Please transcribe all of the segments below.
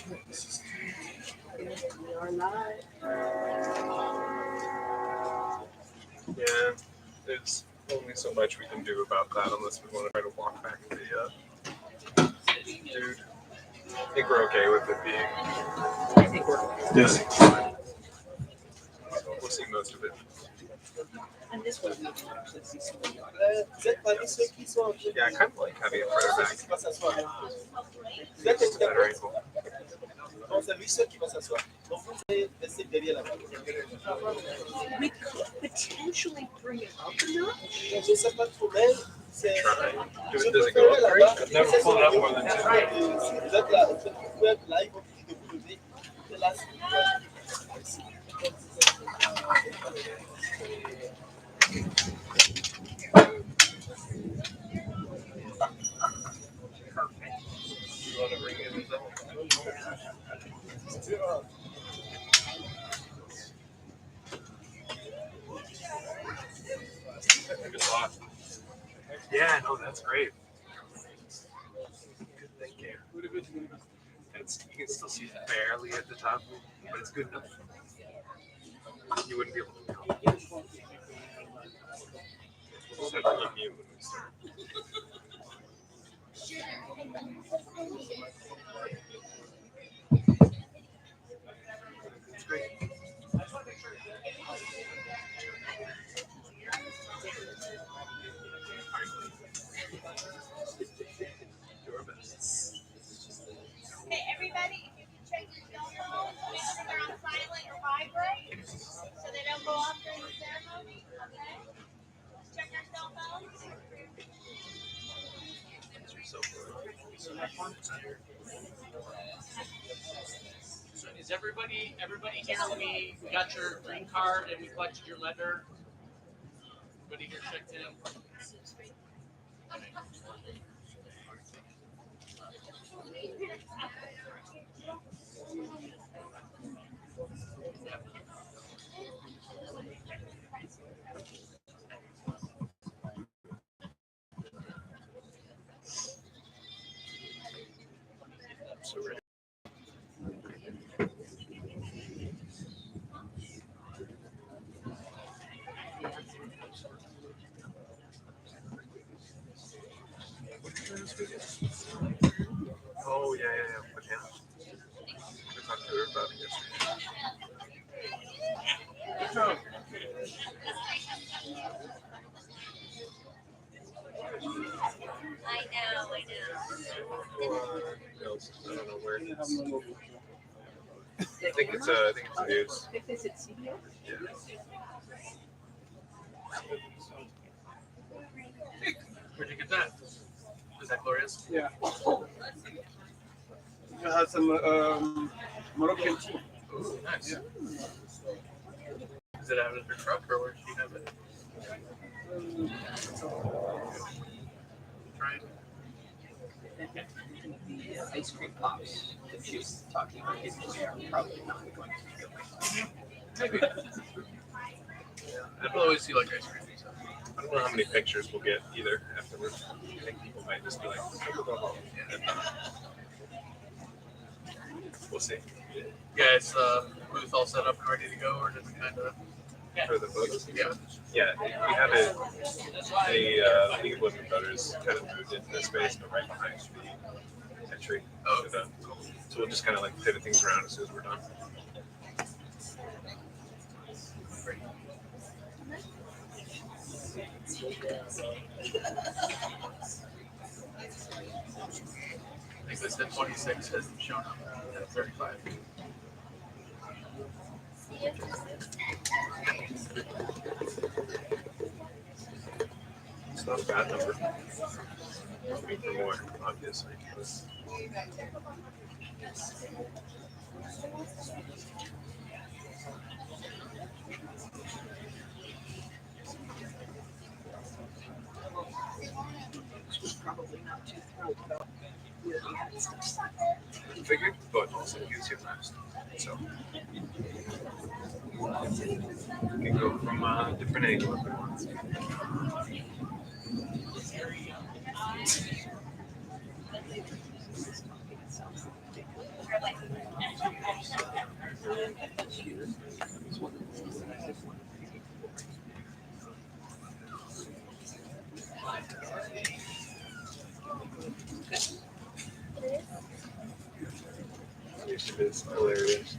We are live. Yeah, there's only so much we can do about that unless we want to try to walk back the dude. I think we're okay with it being. I think we're Yes. We'll see most of it. and this way we can actually see some of the Yeah, I kind of like having it further back. It's a better angle. We could potentially bring it up a notch. Try. Does it go up great? I've never pulled it up more than 2. You want to bring in the double? Yeah, no, that's great. Good thinking. You can still see barely at the top, but it's good enough. You wouldn't be able to tell. Just have to keep mute when we start. It's great. Do our best. Hey, everybody, if you can check your cell phones, make sure they're on silent or vibrate so they don't go off during the ceremony, okay? Check your cell phones. So is everybody telling me we got your green card and we collected your letter? Everybody here checked in? So ready. Oh, yeah. With Hannah. We talked to her about it yesterday. I know. I don't know where it is. I think it's news. If it's at CBS. Yeah. Where'd you get that? Is that Gloria's? Yeah. You have some Moroccan tea. Ooh, nice. Yeah. Is it out of her truck or where did she have it? Try it. The ice cream pops that she was talking about getting to are probably not going to be Maybe. I'd always see like ice cream. So. I don't know how many pictures we'll get either afterwards. I think people might just be like, we'll see. Yeah, it's booth all set up and ready to go, or just kind of. For the votes? Yeah. Yeah, we have it. The League of Women Voters kind of moved into this space, but right behind the entry. Oh, to the, so we'll just kind of like pivot things around as soon as we're done. I think this at 26 hasn't shown up at 35. It's not a bad number. Looking for more, obviously. She was probably not too thrilled about where we had stuff. I figured, but also gives you last. So we can go from a different angle if we want. It's hilarious.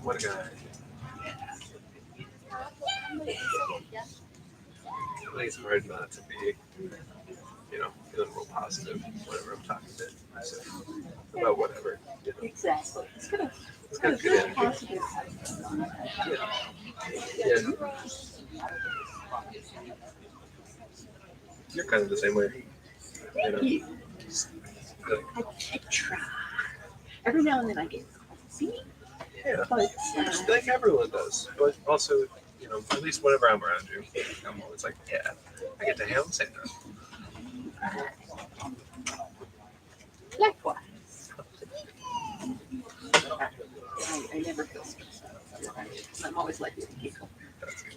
What a guy. I think it's hard not to be, feeling real positive whenever I'm talking to myself about whatever. Exactly. It's got It's a good energy. positive. Yeah. You're kind of the same way. Thank you. Like, I try. Every now and then I get coffee, yeah, but like everyone does. But also, at least whenever I'm around you, I'm always like, yeah, I get to hang out with Sandra. likewise. I never feel stressed out. I'm always likely to giggle. That's good.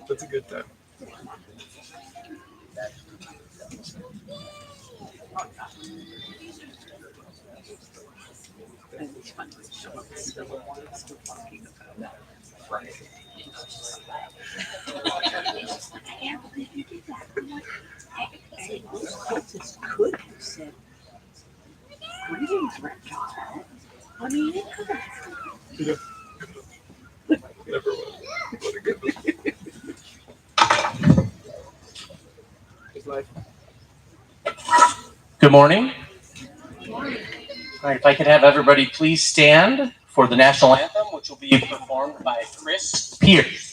That's a good time. And it's fun to show up still still talking about Friday. I can't believe you did that. I'm like, hey, those cultists could have said, greetings, reptile. I mean, it could have happened. Never was. What a good one. His life. Good morning. All right, if I could have everybody please stand for the national anthem, which will be performed by Chris Pierce.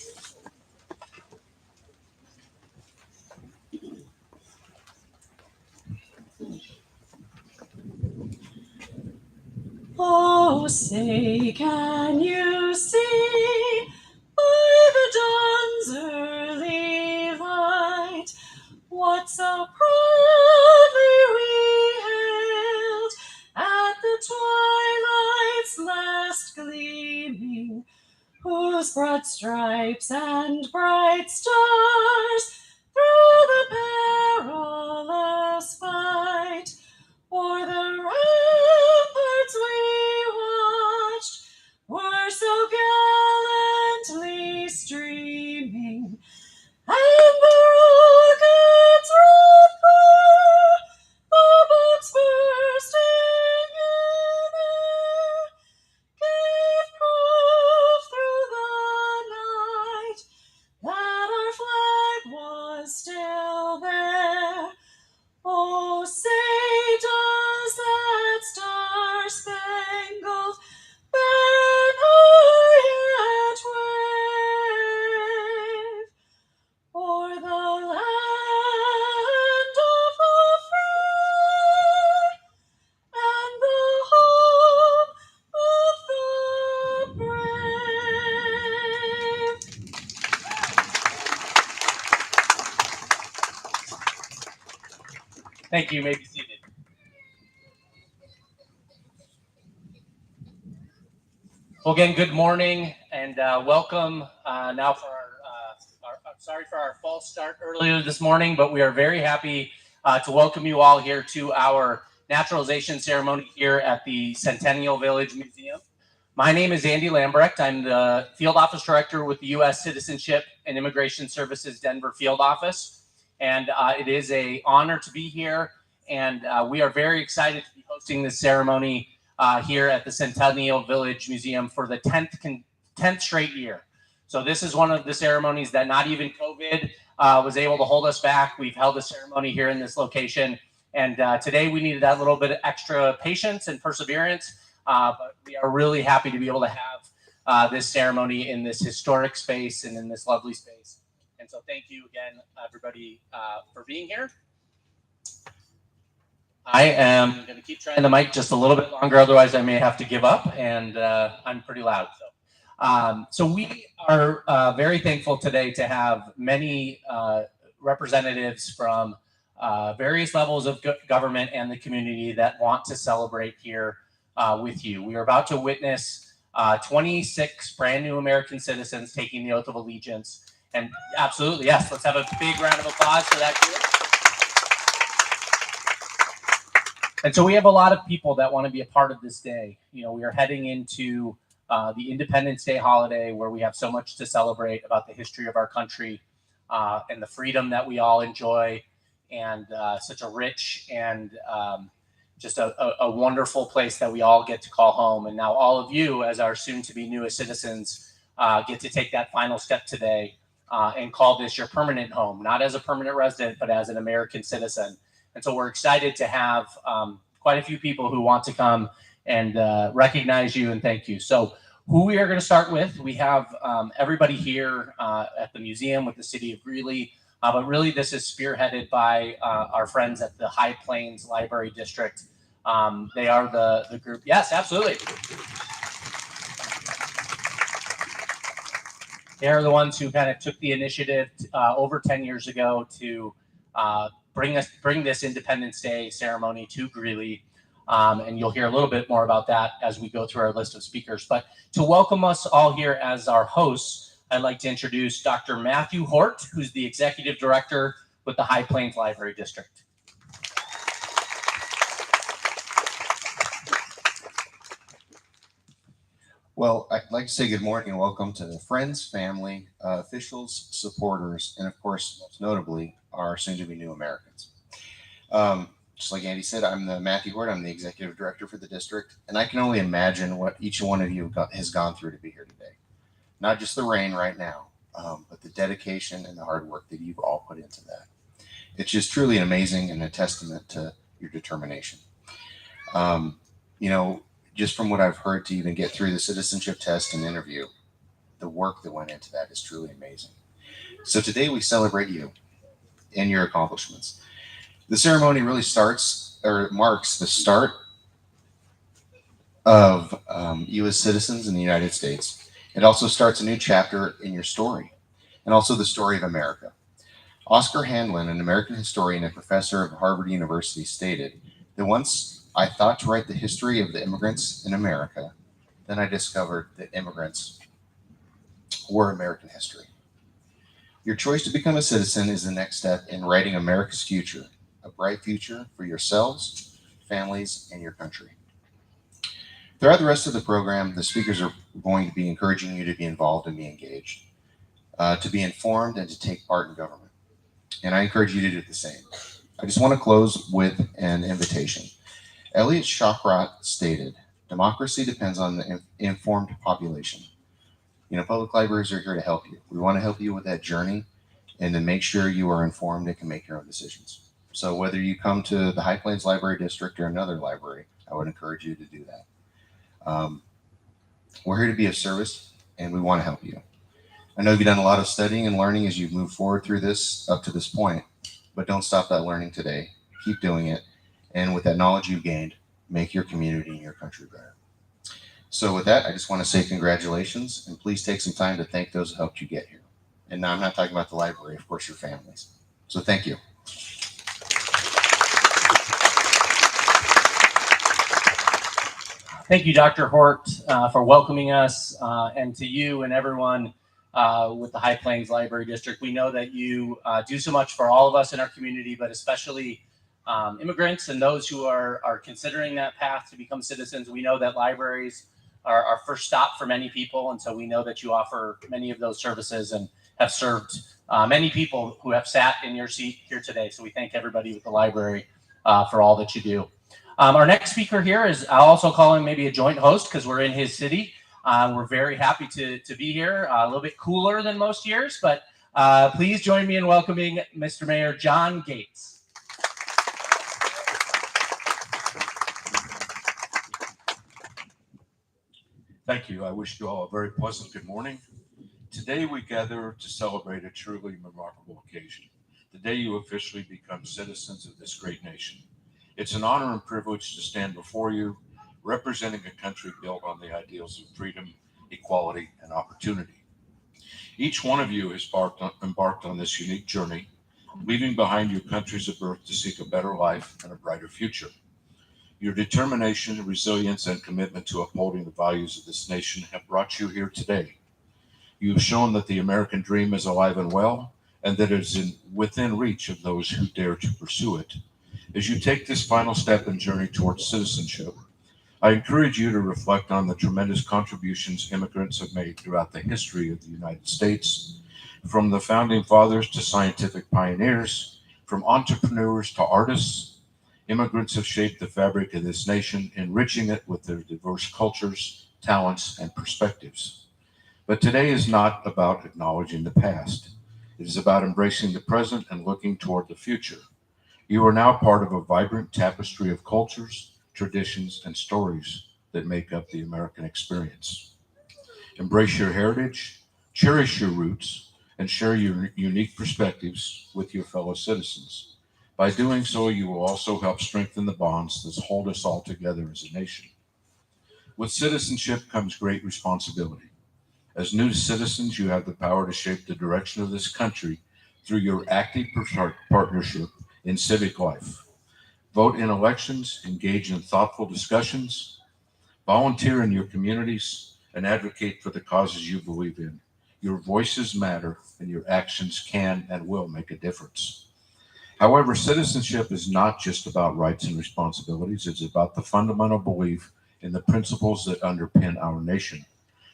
Oh, say, can you see by the dawn's early light what so proudly we hailed at the twilight's last gleaming, whose broad stripes and bright stars through the perilous fight o'er the ramparts we watched were so gallantly streaming, and the rockets roared far, the bombs bursting in air, gave proof through the night that our flag was still there. Oh, say does that star-spangled banner yet wave o'er the land of the free and the home of the brave? Thank you. You may be seated. Well, again, good morning and welcome. Now for sorry for our false start earlier this morning, but we are very happy to welcome you all here to our naturalization ceremony here at the Centennial Village Museum. My name is Andy Lambrecht. I'm the Field Office Director with the U.S. Citizenship and Immigration Services Denver Field Office, and it is an honor to be here, and we are very excited to be hosting this ceremony here at the Centennial Village Museum for the 10th straight year. So this is one of the ceremonies that not even COVID was able to hold us back. We've held a ceremony here in this location, and today we needed that little bit of extra patience and perseverance, but we are really happy to be able to have this ceremony in this historic space and in this lovely space. And so thank you again, everybody, for being here. I am going to keep trying the mic just a little bit longer, otherwise I may have to give up, and I'm pretty loud. So we are very thankful today to have many representatives from various levels of government and the community that want to celebrate here with you. We are about to witness 26 brand new American citizens taking the oath of allegiance. And absolutely, yes, let's have a big round of applause for that group. And so we have a lot of people that want to be a part of this day. You know, we are heading into the Independence Day holiday, where we have so much to celebrate about the history of our country and the freedom that we all enjoy, and such a rich and just a wonderful place that we all get to call home. And now all of you, as our soon-to-be newest citizens, get to take that final step today and call this your permanent home, not as a permanent resident, but as an American citizen. And so we're excited to have quite a few people who want to come and recognize you and thank you. So who we are going to start with, we have everybody here at the museum with the city of Greeley, but really this is spearheaded by our friends at the High Plains Library District. They are the group. Yes, absolutely. They're the ones who kind of took the initiative over 10 years ago to bring this Independence Day ceremony to Greeley. And you'll hear a little bit more about that as we go through our list of speakers. But to welcome us all here as our hosts, I'd like to introduce Dr. Matthew Hort, who's the Executive Director with the High Plains Library District. Well, I'd like to say good morning and welcome to the friends, family, officials, supporters, and of course, most notably, our soon-to-be new Americans. Just like Andy said, I'm Matthew Hort. I'm the Executive Director for the district, and I can only imagine what each one of you has gone through to be here today. Not just the rain right now, but the dedication and the hard work that you've all put into that. It's just truly amazing and a testament to your determination. Just from what I've heard, to even get through the citizenship test and interview, the work that went into that is truly amazing. So today we celebrate you and your accomplishments. The ceremony really marks the start of you as citizens in the United States. It also starts a new chapter in your story, and also the story of America. Oscar Handlin, an American historian and professor of Harvard University, stated that once I thought to write the history of the immigrants in America, then I discovered that immigrants were American history. Your choice to become a citizen is the next step in writing America's future, a bright future for yourselves, families, and your country. Throughout the rest of the program, the speakers are going to be encouraging you to be involved and be engaged, to be informed, and to take part in government. And I encourage you to do the same. I just want to close with an invitation. Elliot Shawcross stated, "Democracy depends on the informed population." Public libraries are here to help you. We want to help you with that journey and to make sure you are informed and can make your own decisions. So whether you come to the High Plains Library District or another library, I would encourage you to do that. We're here to be of service, and we want to help you. I know you've done a lot of studying and learning as you've moved forward through this up to this point, but don't stop that learning today. Keep doing it. And with that knowledge you've gained, make your community and your country better. So with that, I just want to say congratulations, and please take some time to thank those who helped you get here. And now I'm not talking about the library, of course, your families. So thank you. Thank you, Dr. Hort, for welcoming us, and to you and everyone with the High Plains Library District. We know that you do so much for all of us in our community, but especially immigrants and those who are considering that path to become citizens. We know that libraries are our first stop for many people, and so we know that you offer many of those services and have served many people who have sat in your seat here today. So we thank everybody with the library for all that you do. Our next speaker here is, I'll also call him maybe a joint host because we're in his city. We're very happy to be here, a little bit cooler than most years, but please join me in welcoming Mr. Mayor John Gates. Thank you. I wish you all a very pleasant good morning. Today we gather to celebrate a truly remarkable occasion, the day you officially become citizens of this great nation. It's an honor and privilege to stand before you, representing a country built on the ideals of freedom, equality, and opportunity. Each one of you has embarked on this unique journey, leaving behind your countries of birth to seek a better life and a brighter future. Your determination, resilience, and commitment to upholding the values of this nation have brought you here today. You have shown that the American dream is alive and well, and that it is within reach of those who dare to pursue it. As you take this final step and journey towards citizenship, I encourage you to reflect on the tremendous contributions immigrants have made throughout the history of the United States, from the founding fathers to scientific pioneers, from entrepreneurs to artists. Immigrants have shaped the fabric of this nation, enriching it with their diverse cultures, talents, and perspectives. But today is not about acknowledging the past. It is about embracing the present and looking toward the future. You are now part of a vibrant tapestry of cultures, traditions, and stories that make up the American experience. Embrace your heritage, cherish your roots, and share your unique perspectives with your fellow citizens. By doing so, you will also help strengthen the bonds that hold us all together as a nation. With citizenship comes great responsibility. As new citizens, you have the power to shape the direction of this country through your active partnership in civic life. Vote in elections, engage in thoughtful discussions, volunteer in your communities, and advocate for the causes you believe in. Your voices matter, and your actions can and will make a difference. However, citizenship is not just about rights and responsibilities, it's about the fundamental belief in the principles that underpin our nation,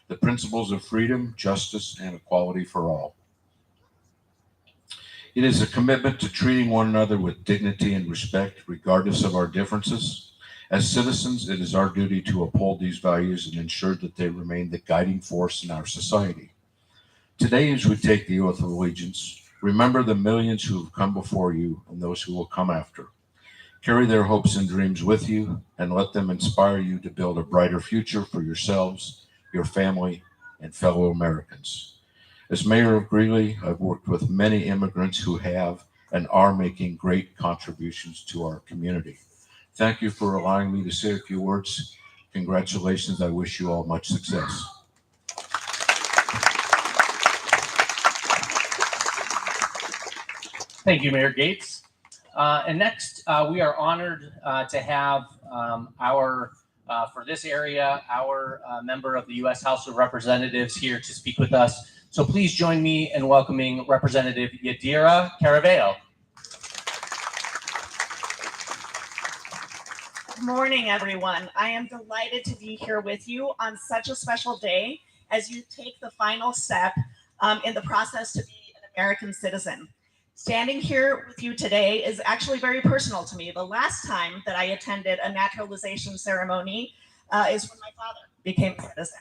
the principles of freedom, justice, and equality for all. It is a commitment to treating one another with dignity and respect, regardless of our differences. As citizens, it is our duty to uphold these values and ensure that they remain the guiding force in our society. Today, as we take the oath of allegiance, remember the millions who have come before you and those who will come after. Carry their hopes and dreams with you and let them inspire you to build a brighter future for yourselves, your family, and fellow Americans. As mayor of Greeley, I've worked with many immigrants who have and are making great contributions to our community. Thank you for allowing me to say a few words. Congratulations. I wish you all much success. Thank you, Mayor Gates. And next, we are honored to have for this area, our member of the U.S. House of Representatives here to speak with us. So please join me in welcoming Representative Yadira Caraveo. Good morning, everyone. I am delighted to be here with you on such a special day as you take the final step in the process to be an American citizen. Standing here with you today is actually very personal to me. The last time that I attended a naturalization ceremony is when my father became a citizen.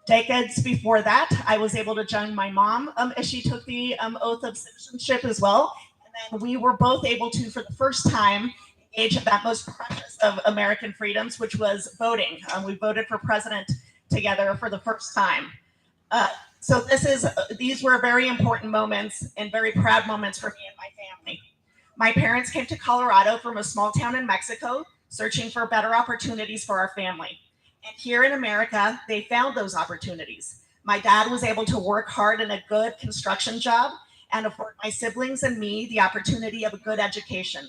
Decades before that, I was able to join my mom as she took the oath of citizenship as well. And then we were both able to, for the first time, engage in that most precious of American freedoms, which was voting. We voted for president together for the first time. So these were very important moments and very proud moments for me and my family. My parents came to Colorado from a small town in Mexico, searching for better opportunities for our family. And here in America, they found those opportunities. My dad was able to work hard in a good construction job and afford my siblings and me the opportunity of a good education.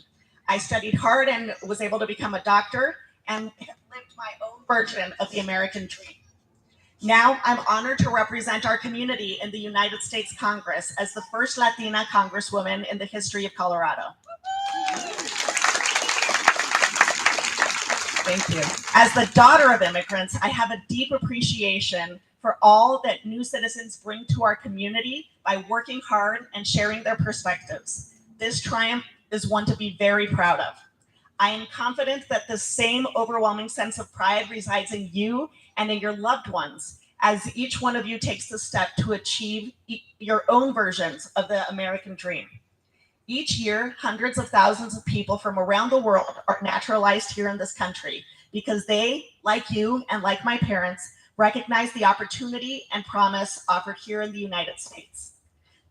I studied hard and was able to become a doctor and have lived my own version of the American dream. Now I'm honored to represent our community in the United States Congress as the first Latina Congresswoman in the history of Colorado. Thank you. As the daughter of immigrants, I have a deep appreciation for all that new citizens bring to our community by working hard and sharing their perspectives. This triumph is one to be very proud of. I am confident that the same overwhelming sense of pride resides in you and in your loved ones as each one of you takes the step to achieve your own versions of the American dream. Each year, hundreds of thousands of people from around the world are naturalized here in this country because they, like you and like my parents, recognize the opportunity and promise offered here in the United States.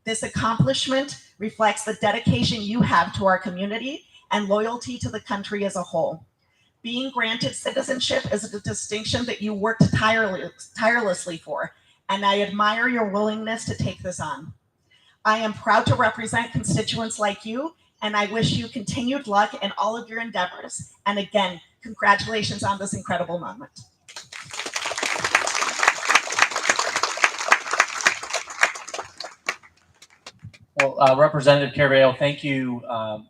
This accomplishment reflects the dedication you have to our community and loyalty to the country as a whole. Being granted citizenship is a distinction that you worked tirelessly for, and I admire your willingness to take this on. I am proud to represent constituents like you, and I wish you continued luck in all of your endeavors. And again, congratulations on this incredible moment. Well, Representative Carballo, thank you,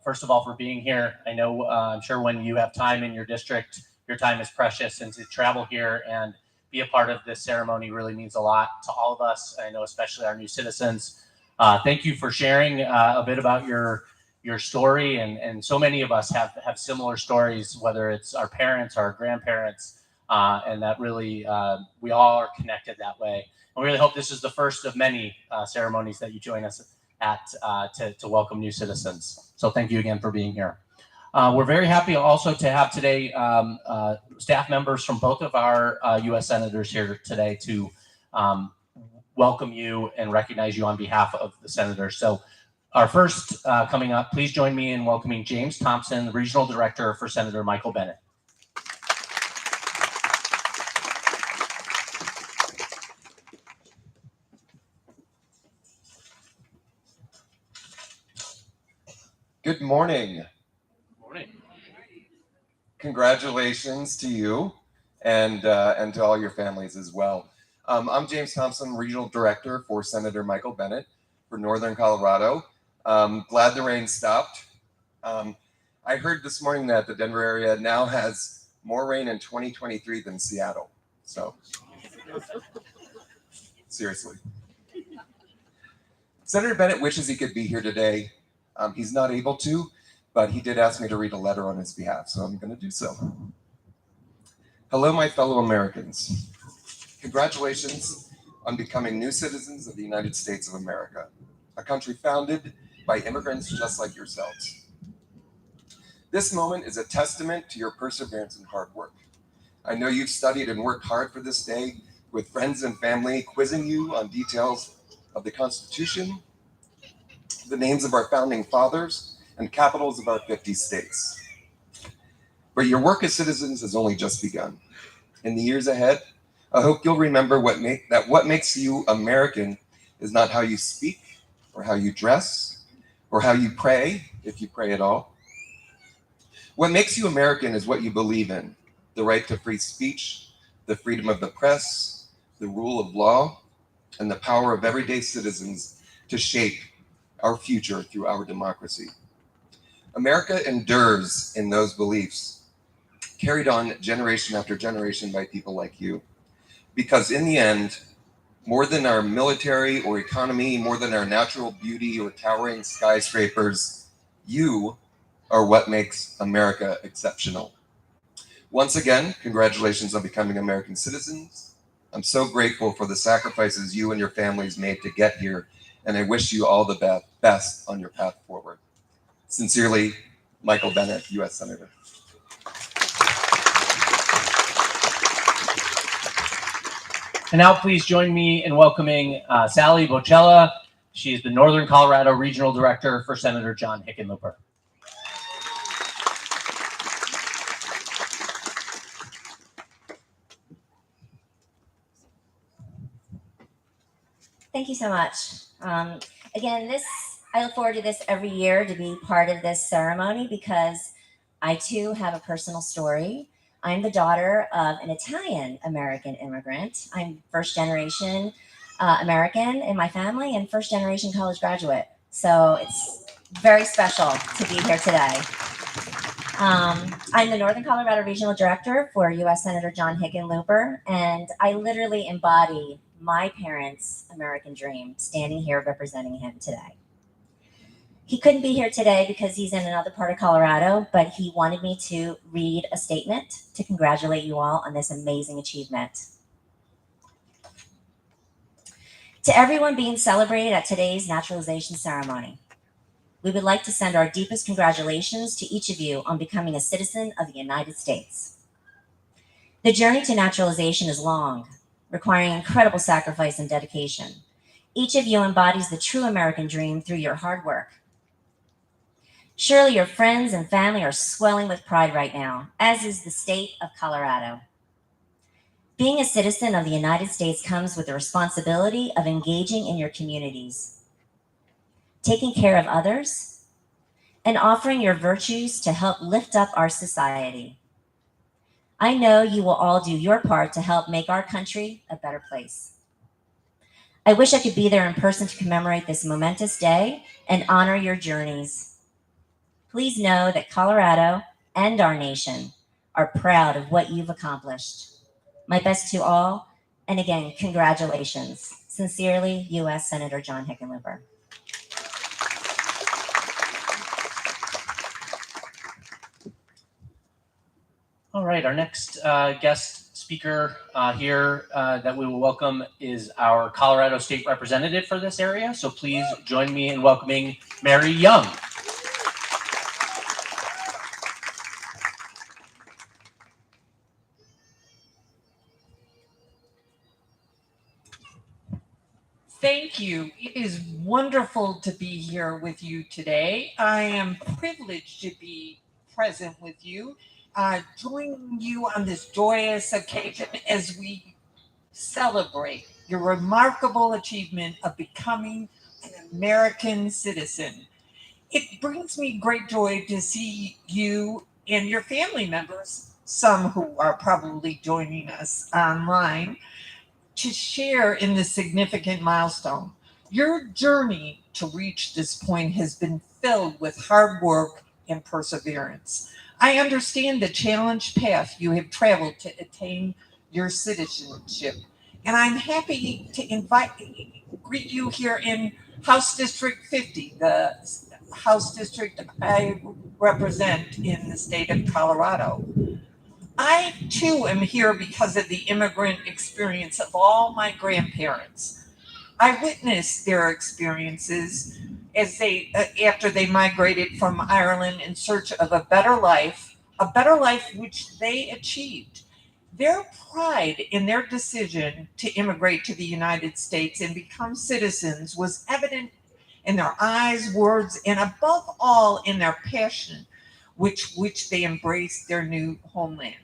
first of all, for being here. I know, I'm sure when you have time in your district, your time is precious, and to travel here and be a part of this ceremony really means a lot to all of us. I know especially our new citizens. Thank you for sharing a bit about your story, and so many of us have similar stories, whether it's our parents, our grandparents, and that really we all are connected that way. And we really hope this is the first of many ceremonies that you join us at to welcome new citizens. So thank you again for being here. We're very happy also to have today staff members from both of our U.S. senators here today to welcome you and recognize you on behalf of the senators. So our first coming up, please join me in welcoming James Thompson, Regional Director for Senator Michael Bennet. Good morning. Morning. Congratulations to you and to all your families as well. I'm James Thompson, Regional Director for Senator Michael Bennet for Northern Colorado. Glad the rain stopped. I heard this morning that the Denver area now has more rain in 2023 than Seattle. So, seriously. Senator Bennet wishes he could be here today. He's not able to, but he did ask me to read a letter on his behalf, so I'm going to do so. Hello, my fellow Americans. Congratulations on becoming new citizens of the United States of America, a country founded by immigrants just like yourselves. This moment is a testament to your perseverance and hard work. I know you've studied and worked hard for this day with friends and family quizzing you on details of the Constitution, the names of our founding fathers, and capitals of our 50 states. But your work as citizens has only just begun. In the years ahead, I hope you'll remember that what makes you American is not how you speak, or how you dress, or how you pray, if you pray at all. What makes you American is what you believe in: the right to free speech, the freedom of the press, the rule of law, and the power of everyday citizens to shape our future through our democracy. America endures in those beliefs, carried on generation after generation by people like you. Because in the end, more than our military or economy, more than our natural beauty or towering skyscrapers, you are what makes America exceptional. Once again, congratulations on becoming American citizens. I'm so grateful for the sacrifices you and your families made to get here, and I wish you all the best on your path forward. Sincerely, Michael Bennet, U.S. Senator. And now please join me in welcoming Sally Bocella. She is the Northern Colorado Regional Director for Senator John Hickenlooper. Thank you so much. Again, I look forward to this every year, to be part of this ceremony, because I too have a personal story. I'm the daughter of an Italian-American immigrant. I'm first generation American in my family and first generation college graduate. So it's very special to be here today. I'm the Northern Colorado Regional Director for U.S. Senator John Hickenlooper, and I literally embody my parents' American dream, standing here representing him today. He couldn't be here today because he's in another part of Colorado, but he wanted me to read a statement to congratulate you all on this amazing achievement. To everyone being celebrated at today's naturalization ceremony, we would like to send our deepest congratulations to each of you on becoming a citizen of the United States. The journey to naturalization is long, requiring incredible sacrifice and dedication. Each of you embodies the true American dream through your hard work. Surely your friends and family are swelling with pride right now, as is the state of Colorado. Being a citizen of the United States comes with the responsibility of engaging in your communities, taking care of others, and offering your virtues to help lift up our society. I know you will all do your part to help make our country a better place. I wish I could be there in person to commemorate this momentous day and honor your journeys. Please know that Colorado and our nation are proud of what you've accomplished. My best to all, and again, congratulations. Sincerely, U.S. Senator John Hickenlooper. All right, our next guest speaker here that we will welcome is our Colorado State Representative for this area. So please join me in welcoming Mary Young. Thank you. It is wonderful to be here with you today. I am privileged to be present with you, joining you on this joyous occasion as we celebrate your remarkable achievement of becoming an American citizen. It brings me great joy to see you and your family members, some who are probably joining us online, to share in this significant milestone. Your journey to reach this point has been filled with hard work and perseverance. I understand the challenged path you have traveled to attain your citizenship, and I'm happy to greet you here in House District 50, the House District I represent in the state of Colorado. I too am here because of the immigrant experience of all my grandparents. I witnessed their experiences as after they migrated from Ireland in search of a better life which they achieved. Their pride in their decision to immigrate to the United States and become citizens was evident in their eyes, words, and above all in their passion which they embraced their new homeland.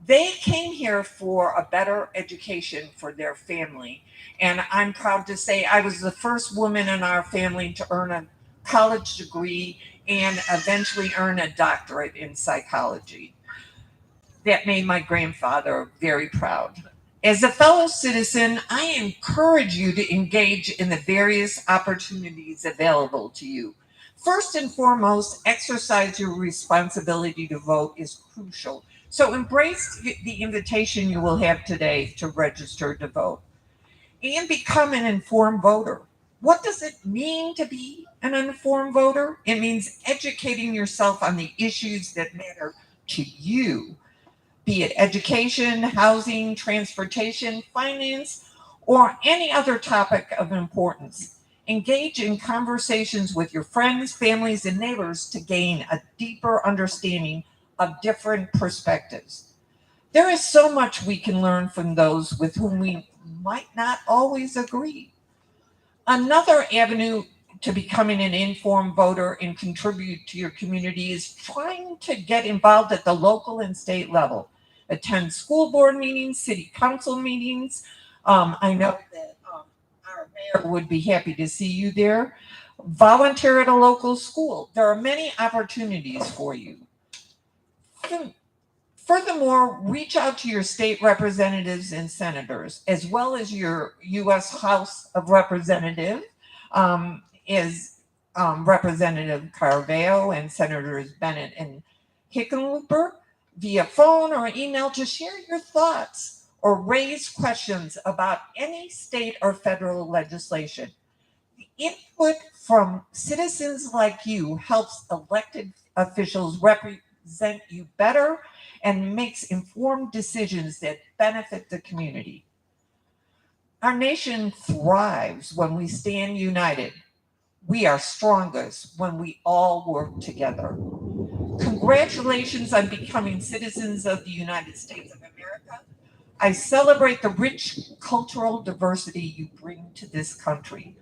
They came here for a better education for their family. And I'm proud to say I was the first woman in our family to earn a college degree and eventually earn a doctorate in psychology. That made my grandfather very proud. As a fellow citizen, I encourage you to engage in the various opportunities available to you. First and foremost, exercise your responsibility to vote is crucial. So embrace the invitation you will have today to register to vote and become an informed voter. What does it mean to be an informed voter? It means educating yourself on the issues that matter to you, be it education, housing, transportation, finance, or any other topic of importance. Engage in conversations with your friends, families, and neighbors to gain a deeper understanding of different perspectives. There is so much we can learn from those with whom we might not always agree. Another avenue to becoming an informed voter and contribute to your community is trying to get involved at the local and state level. Attend school board meetings, city council meetings. I know that our mayor would be happy to see you there. Volunteer at a local school. There are many opportunities for you. Furthermore, reach out to your state representatives and senators, as well as your U.S. House of Representatives, is Representative Carveo and Senators Bennett and Hickenlooper, via phone or email to share your thoughts or raise questions about any state or federal legislation. The input from citizens like you helps elected officials represent you better and makes informed decisions that benefit the community. Our nation thrives when we stand united. We are strongest when we all work together. Congratulations on becoming citizens of the United States of America. I celebrate the rich cultural diversity you bring to this country.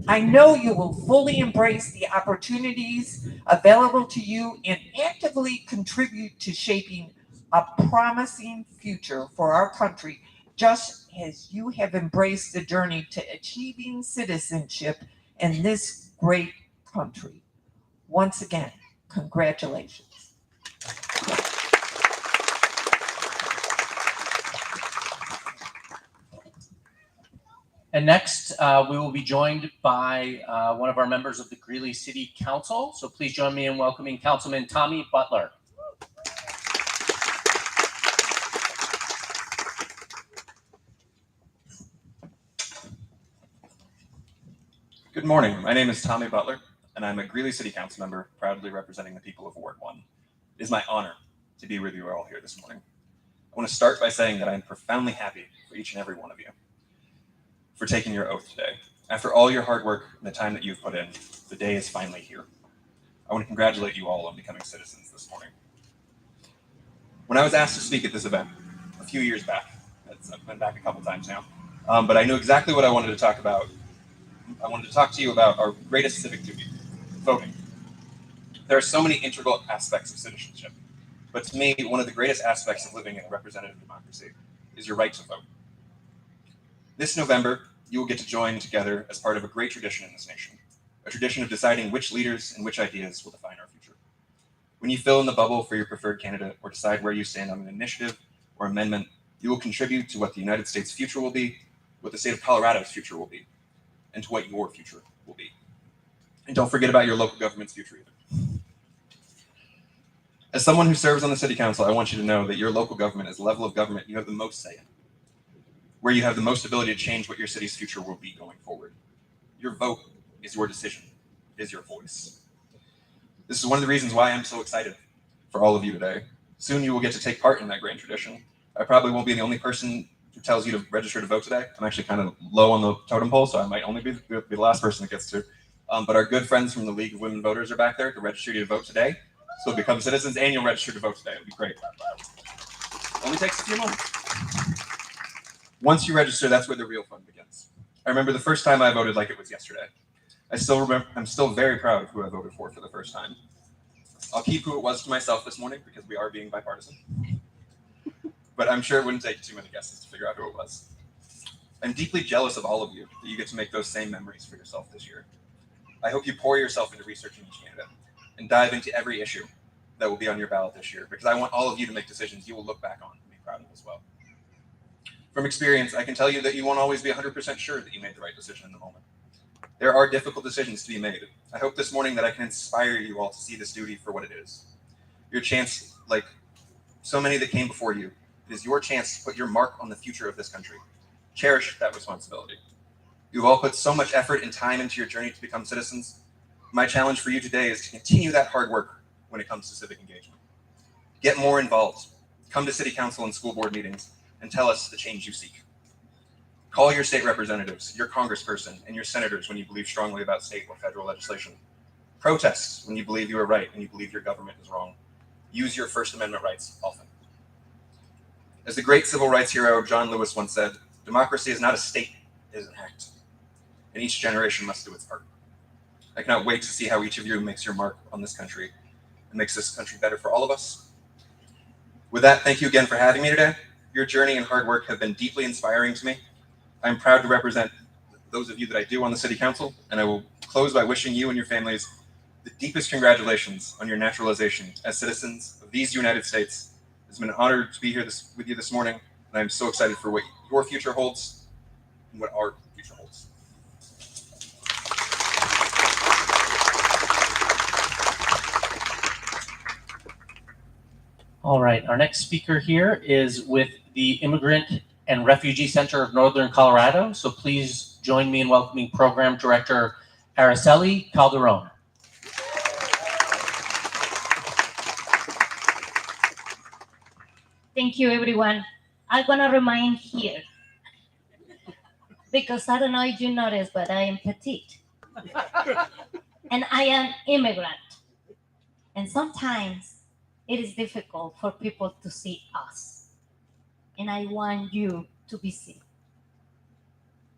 I know you will fully embrace the opportunities available to you and actively contribute to shaping a promising future for our country, just as you have embraced the journey to achieving citizenship in this great country. Once again, congratulations. And next, we will be joined by one of our members of the Greeley City Council. So please join me in welcoming Councilman Tommy Butler. Good morning. My name is Tommy Butler, and I'm a Greeley City Council member, proudly representing the people of Ward 1. It is my honor to be with you all here this morning. I want to start by saying that I am profoundly happy for each and every one of you for taking your oath today. After all your hard work and the time that you've put in, the day is finally here. I want to congratulate you all on becoming citizens this morning. When I was asked to speak at this event a few years back, I've been back a couple times now, but I knew exactly what I wanted to talk about. I wanted to talk to you about our greatest civic duty, voting. There are so many integral aspects of citizenship, but to me, one of the greatest aspects of living in a representative democracy is your right to vote. This November, you will get to join together as part of a great tradition in this nation, a tradition of deciding which leaders and which ideas will define our future. When you fill in the bubble for your preferred candidate or decide where you stand on an initiative or amendment, you will contribute to what the United States' future will be, what the state of Colorado's future will be, and to what your future will be. And don't forget about your local government's future either. As someone who serves on the city council, I want you to know that your local government is the level of government you have the most say in, where you have the most ability to change what your city's future will be going forward. Your vote is your decision, is your voice. This is one of the reasons why I'm so excited for all of you today. Soon you will get to take part in that grand tradition. I probably won't be the only person who tells you to register to vote today. I'm actually kind of low on the totem pole, so I might only be the last person that gets to. But our good friends from the League of Women Voters are back there to register you to vote today. So become citizens and you'll register to vote today. It would be great. Only takes a few moments. Once you register, that's where the real fun begins. I remember the first time I voted like it was yesterday. I'm still very proud of who I voted for the first time. I'll keep who it was to myself this morning because we are being bipartisan. But I'm sure it wouldn't take too many guesses to figure out who it was. I'm deeply jealous of all of you that you get to make those same memories for yourself this year. I hope you pour yourself into researching each candidate and dive into every issue that will be on your ballot this year, because I want all of you to make decisions you will look back on and be proud of as well. From experience, I can tell you that you won't always be 100% sure that you made the right decision in the moment. There are difficult decisions to be made. I hope this morning that I can inspire you all to see this duty for what it is. Your chance, like so many that came before you, it is your chance to put your mark on the future of this country. Cherish that responsibility. You've all put so much effort and time into your journey to become citizens. My challenge for you today is to continue that hard work when it comes to civic engagement. Get more involved. Come to city council and school board meetings and tell us the change you seek. Call your state representatives, your congressperson, and your senators when you believe strongly about state or federal legislation. Protest when you believe you are right and you believe your government is wrong. Use your First Amendment rights often. As the great civil rights hero John Lewis once said, democracy is not a state, it is an act. And each generation must do its part. I cannot wait to see how each of you makes your mark on this country and makes this country better for all of us. With that, thank you again for having me today. Your journey and hard work have been deeply inspiring to me. I'm proud to represent those of you that I do on the city council, and I will close by wishing you and your families the deepest congratulations on your naturalization as citizens of these United States. It's been an honor to be here with you this morning, and I'm so excited for what your future holds and what our future holds. All right, our next speaker here is with the Immigrant and Refugee Center of Northern Colorado. So please join me in welcoming Program Director Araceli Calderon. Thank you, everyone. I'm gonna remind here, because I don't know if you noticed, but I am petite. And I am immigrant. And sometimes it is difficult for people to see us. And I want you to be seen.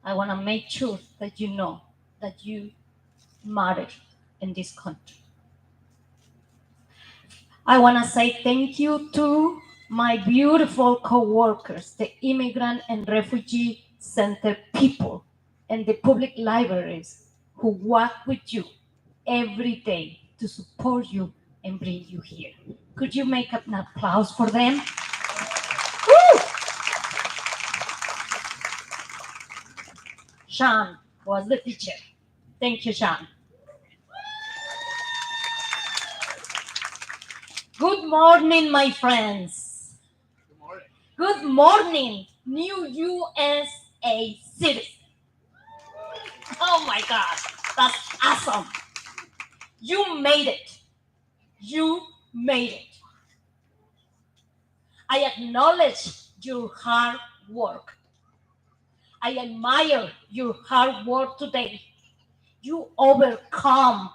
I want to make sure that you know that you matter in this country. I want to say thank you to my beautiful co-workers, the Immigrant and Refugee Center people, and the public libraries who work with you every day to support you and bring you here. Could you make an applause for them? Woo! Sean was the teacher. Thank you, Sean. Good morning, my friends. Good morning. Good morning, new USA citizen. Oh my God, that's awesome. You made it. You made it. I acknowledge your hard work. I admire your hard work today. You overcome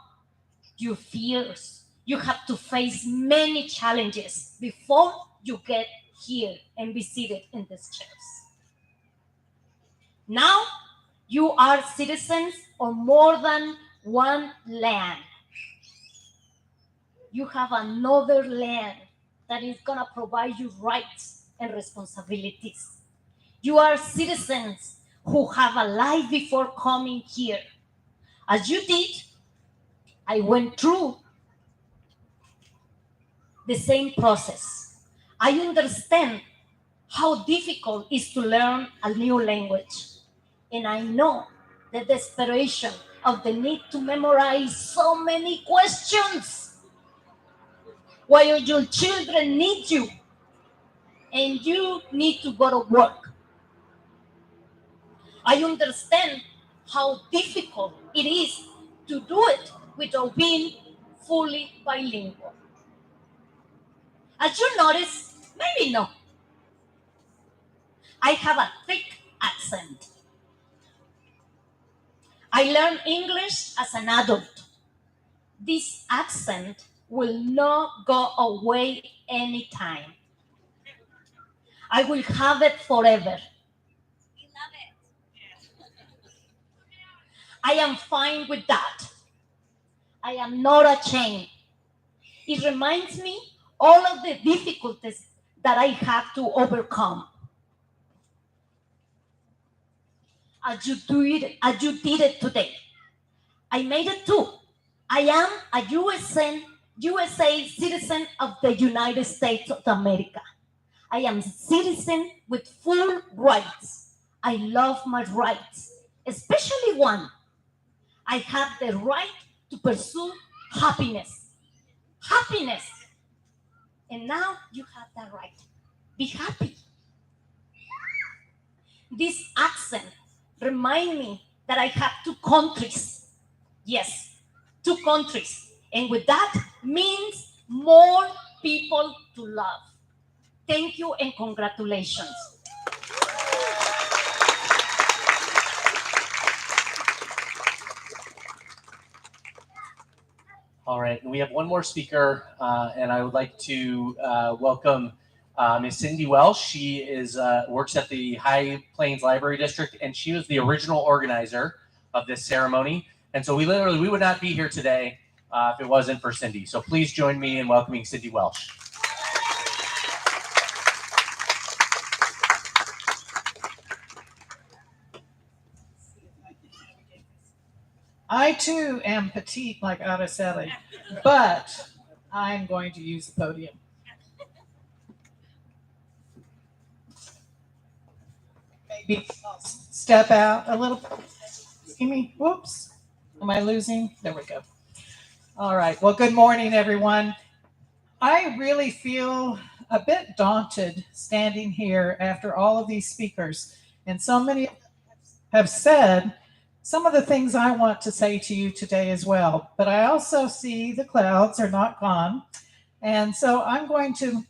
your fears. You have to face many challenges before you get here and be seated in these chairs. Now you are citizens of more than one land. You have another land that is going to provide you rights and responsibilities. You are citizens who have a life before coming here. As you did, I went through the same process. I understand how difficult it is to learn a new language. And I know the desperation of the need to memorize so many questions while your children need you and you need to go to work. I understand how difficult it is to do it without being fully bilingual. As you notice, maybe no, I have a thick accent. I learned English as an adult. This accent will not go away anytime. I will have it forever. I am fine with that. I am not ashamed. It reminds me all of the difficulties that I have to overcome. As you did it today. I made it too. I am a USA citizen of the United States of America. I am a citizen with full rights. I love my rights, especially one. I have the right to pursue happiness. Happiness. And now you have that right. Be happy. This accent reminds me that I have two countries. Yes, two countries. And with that means more people to love. Thank you and congratulations. All right, and we have one more speaker, and I would like to welcome Ms. Cindy Welsh. She works at the High Plains Library District, and she was the original organizer of this ceremony. And so we would not be here today if it wasn't for Cindy. So please join me in welcoming Cindy Welsh. I too am petite like Araceli, but I'm going to use the podium. Maybe I'll step out a little. See me? Whoops. Am I losing? There we go. All right. Well, good morning, everyone. I really feel a bit daunted standing here after all of these speakers, and so many have said some of the things I want to say to you today as well. But I also see the clouds are not gone. And so I'm going to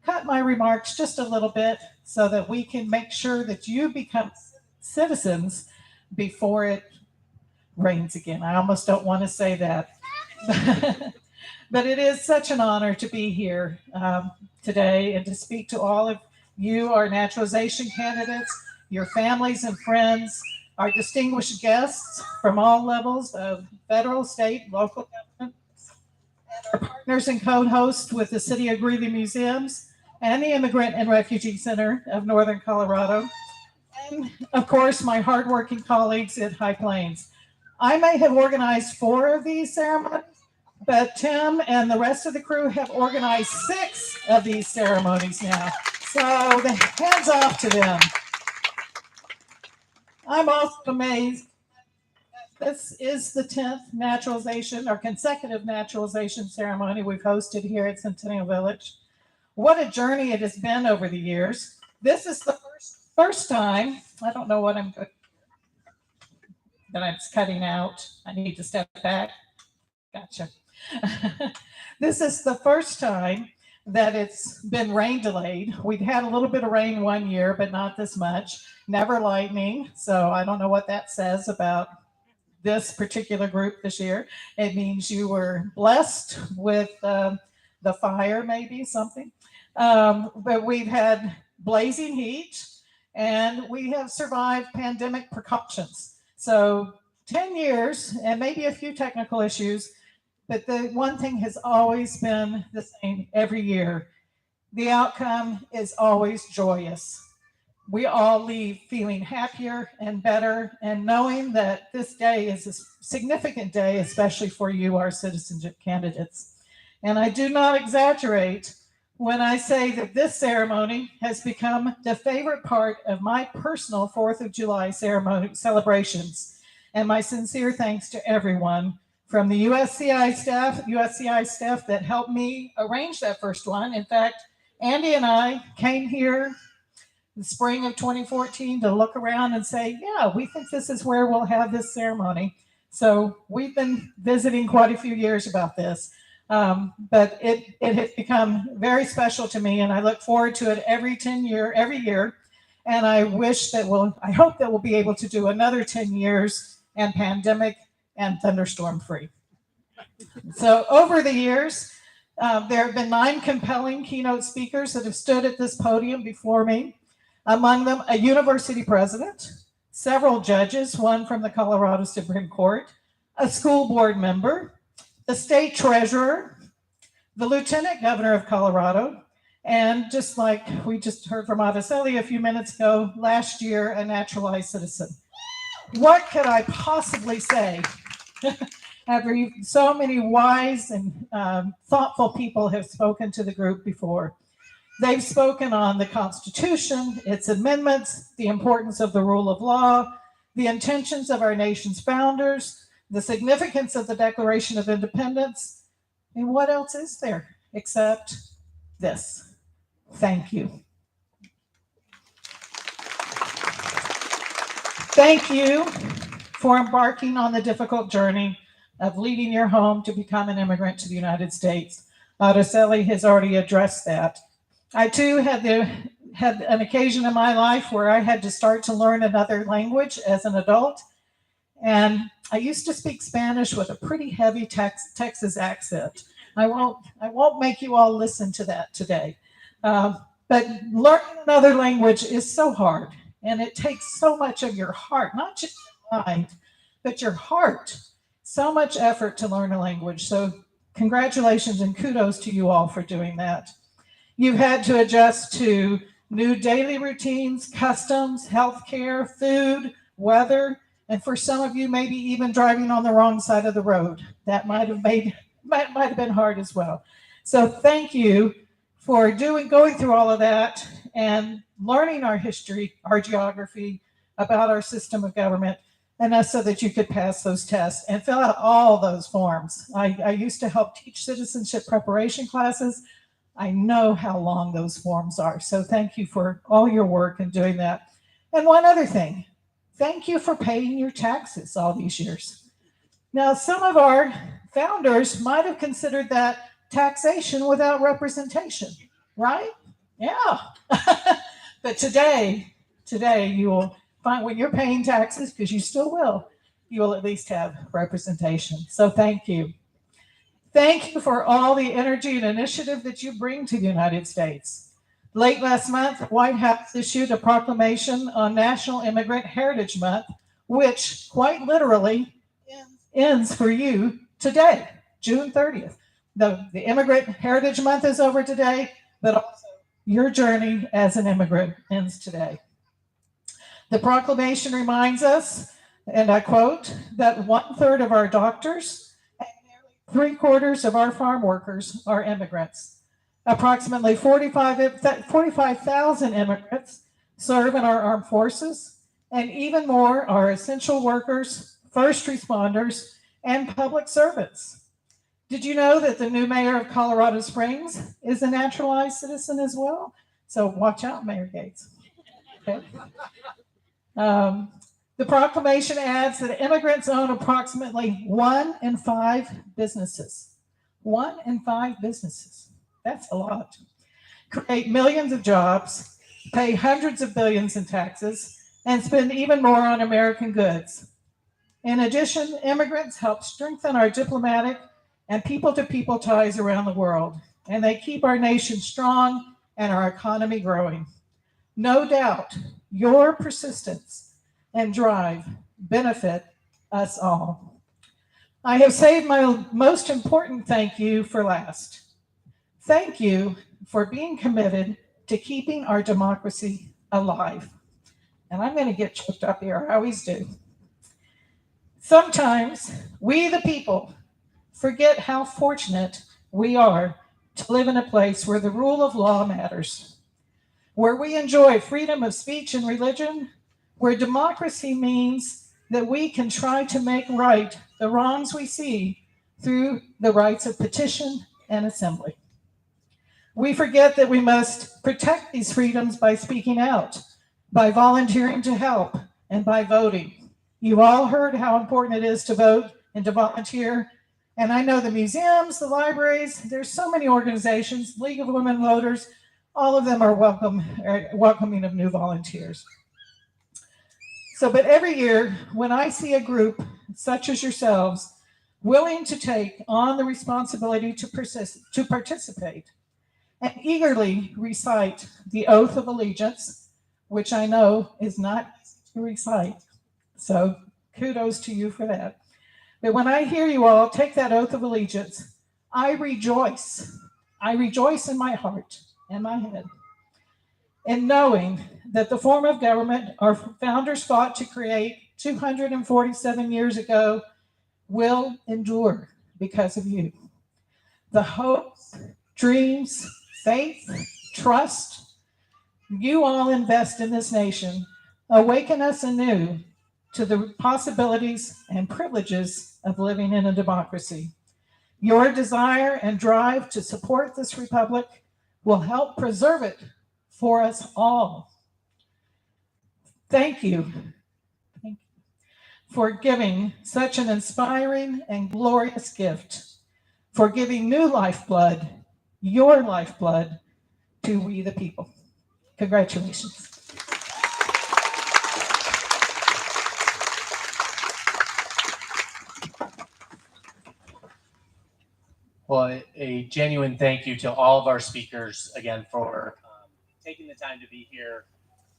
cut my remarks just a little bit so that we can make sure that you become citizens before it rains again. I almost don't want to say that. But it is such an honor to be here today and to speak to all of you, our naturalization candidates, your families and friends, our distinguished guests from all levels of federal, state, local government, and our partners and co-hosts with the City of Greeley Museums and the Immigrant and Refugee Center of Northern Colorado, and of course, my hardworking colleagues at High Plains. I may have organized 4 of these ceremonies, but Tim and the rest of the crew have organized 6 of these ceremonies now. So hands off to them. I'm also amazed. This is the 10th naturalization or consecutive naturalization ceremony we've hosted here at Centennial Village. What a journey it has been over the years. This is the first time, I don't know what I'm cutting out. I need to step back. Gotcha. This is the first time that it's been rain delayed. We'd had a little bit of rain one year, but not this much. Never lightning. So I don't know what that says about this particular group this year. It means you were blessed with the fire, maybe something. But we've had blazing heat and we have survived pandemic precautions. So 10 years and maybe a few technical issues, but the one thing has always been the same every year. The outcome is always joyous. We all leave feeling happier and better and knowing that this day is a significant day, especially for you, our citizenship candidates. And I do not exaggerate when I say that this ceremony has become the favorite part of my personal 4th of July ceremony celebrations. And my sincere thanks to everyone from the USCI staff that helped me arrange that first one. In fact, Andy and I came here the spring of 2014 to look around and say, yeah, we think this is where we'll have this ceremony. So we've been visiting quite a few years about this, but it has become very special to me, and I look forward to it every year. And I hope that we'll be able to do another 10 years and pandemic and thunderstorm free. So over the years, there have been 9 compelling keynote speakers that have stood at this podium before me. Among them, a university president, several judges, one from the Colorado Supreme Court, a school board member, the state treasurer, the lieutenant governor of Colorado, and just like we just heard from Araceli a few minutes ago, last year, a naturalized citizen. What could I possibly say after so many wise and thoughtful people have spoken to the group before? They've spoken on the Constitution, its amendments, the importance of the rule of law, the intentions of our nation's founders, the significance of the Declaration of Independence, and what else is there except this? Thank you. Thank you for embarking on the difficult journey of leaving your home to become an immigrant to the United States. Araceli has already addressed that. I too had an occasion in my life where I had to start to learn another language as an adult. And I used to speak Spanish with a pretty heavy Texas accent. I won't make you all listen to that today. But learning another language is so hard. And it takes so much of your heart, not just your mind, but your heart. So much effort to learn a language. So congratulations and kudos to you all for doing that. You've had to adjust to new daily routines, customs, healthcare, food, weather, and for some of you, maybe even driving on the wrong side of the road. That might have been hard as well. So thank you for going through all of that and learning our history, our geography, about our system of government, and that's so that you could pass those tests and fill out all those forms. I used to help teach citizenship preparation classes. I know how long those forms are. So thank you for all your work in doing that. And one other thing, thank you for paying your taxes all these years. Now, some of our founders might have considered that taxation without representation, right? Yeah. But today you will find when you're paying taxes, because you still will, you will at least have representation. So thank you. Thank you for all the energy and initiative that you bring to the United States. Late last month, White House issued a proclamation on National Immigrant Heritage Month, which quite literally ends for you today, June 30th. The Immigrant Heritage Month is over today, but also your journey as an immigrant ends today. The proclamation reminds us, and I quote, that 1/3 of our doctors and nearly 3/4 of our farm workers are immigrants. Approximately 45,000 immigrants serve in our armed forces, and even more are essential workers, first responders, and public servants. Did you know that the new mayor of Colorado Springs is a naturalized citizen as well? So watch out, Mayor Gates. Okay. The proclamation adds that immigrants own approximately 1 in 5 businesses. 1 in 5 businesses. That's a lot. Create millions of jobs, pay hundreds of billions in taxes, and spend even more on American goods. In addition, immigrants help strengthen our diplomatic and people-to-people ties around the world, and they keep our nation strong and our economy growing. No doubt, your persistence and drive benefit us all. I have saved my most important thank you for last. Thank you for being committed to keeping our democracy alive. And I'm going to get choked up here, I always do. Sometimes we, the people, forget how fortunate we are to live in a place where the rule of law matters, where we enjoy freedom of speech and religion, where democracy means that we can try to make right the wrongs we see through the rights of petition and assembly. We forget that we must protect these freedoms by speaking out, by volunteering to help, and by voting. You've all heard how important it is to vote and to volunteer. And I know the museums, the libraries, there's so many organizations, League of Women Voters, all of them are welcoming of new volunteers. So, but every year when I see a group such as yourselves willing to take on the responsibility to participate and eagerly recite the oath of allegiance, which I know is not easy to recite, so kudos to you for that. But when I hear you all take that oath of allegiance, I rejoice. I rejoice in my heart and my head in knowing that the form of government our founders fought to create 247 years ago will endure because of you. The hopes, dreams, faith, trust you all invest in this nation awaken us anew to the possibilities and privileges of living in a democracy. Your desire and drive to support this republic will help preserve it for us all. Thank you. Thank you for giving such an inspiring and glorious gift, for giving new lifeblood, your lifeblood, to we the people. Congratulations. Well, a genuine thank you to all of our speakers again for taking the time to be here,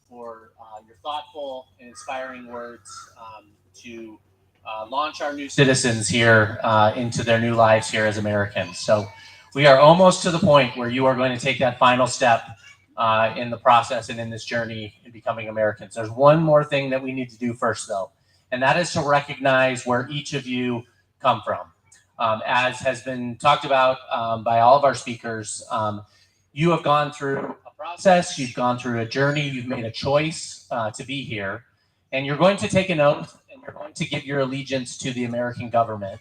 for your thoughtful and inspiring words to launch our new citizens here into their new lives here as Americans. So we are almost to the point where you are going to take that final step in the process and in this journey in becoming Americans. There's one more thing that we need to do first, though, and that is to recognize where each of you come from. As has been talked about by all of our speakers, you have gone through a process, you've gone through a journey, you've made a choice to be here, and you're going to take an oath and you're going to give your allegiance to the American government.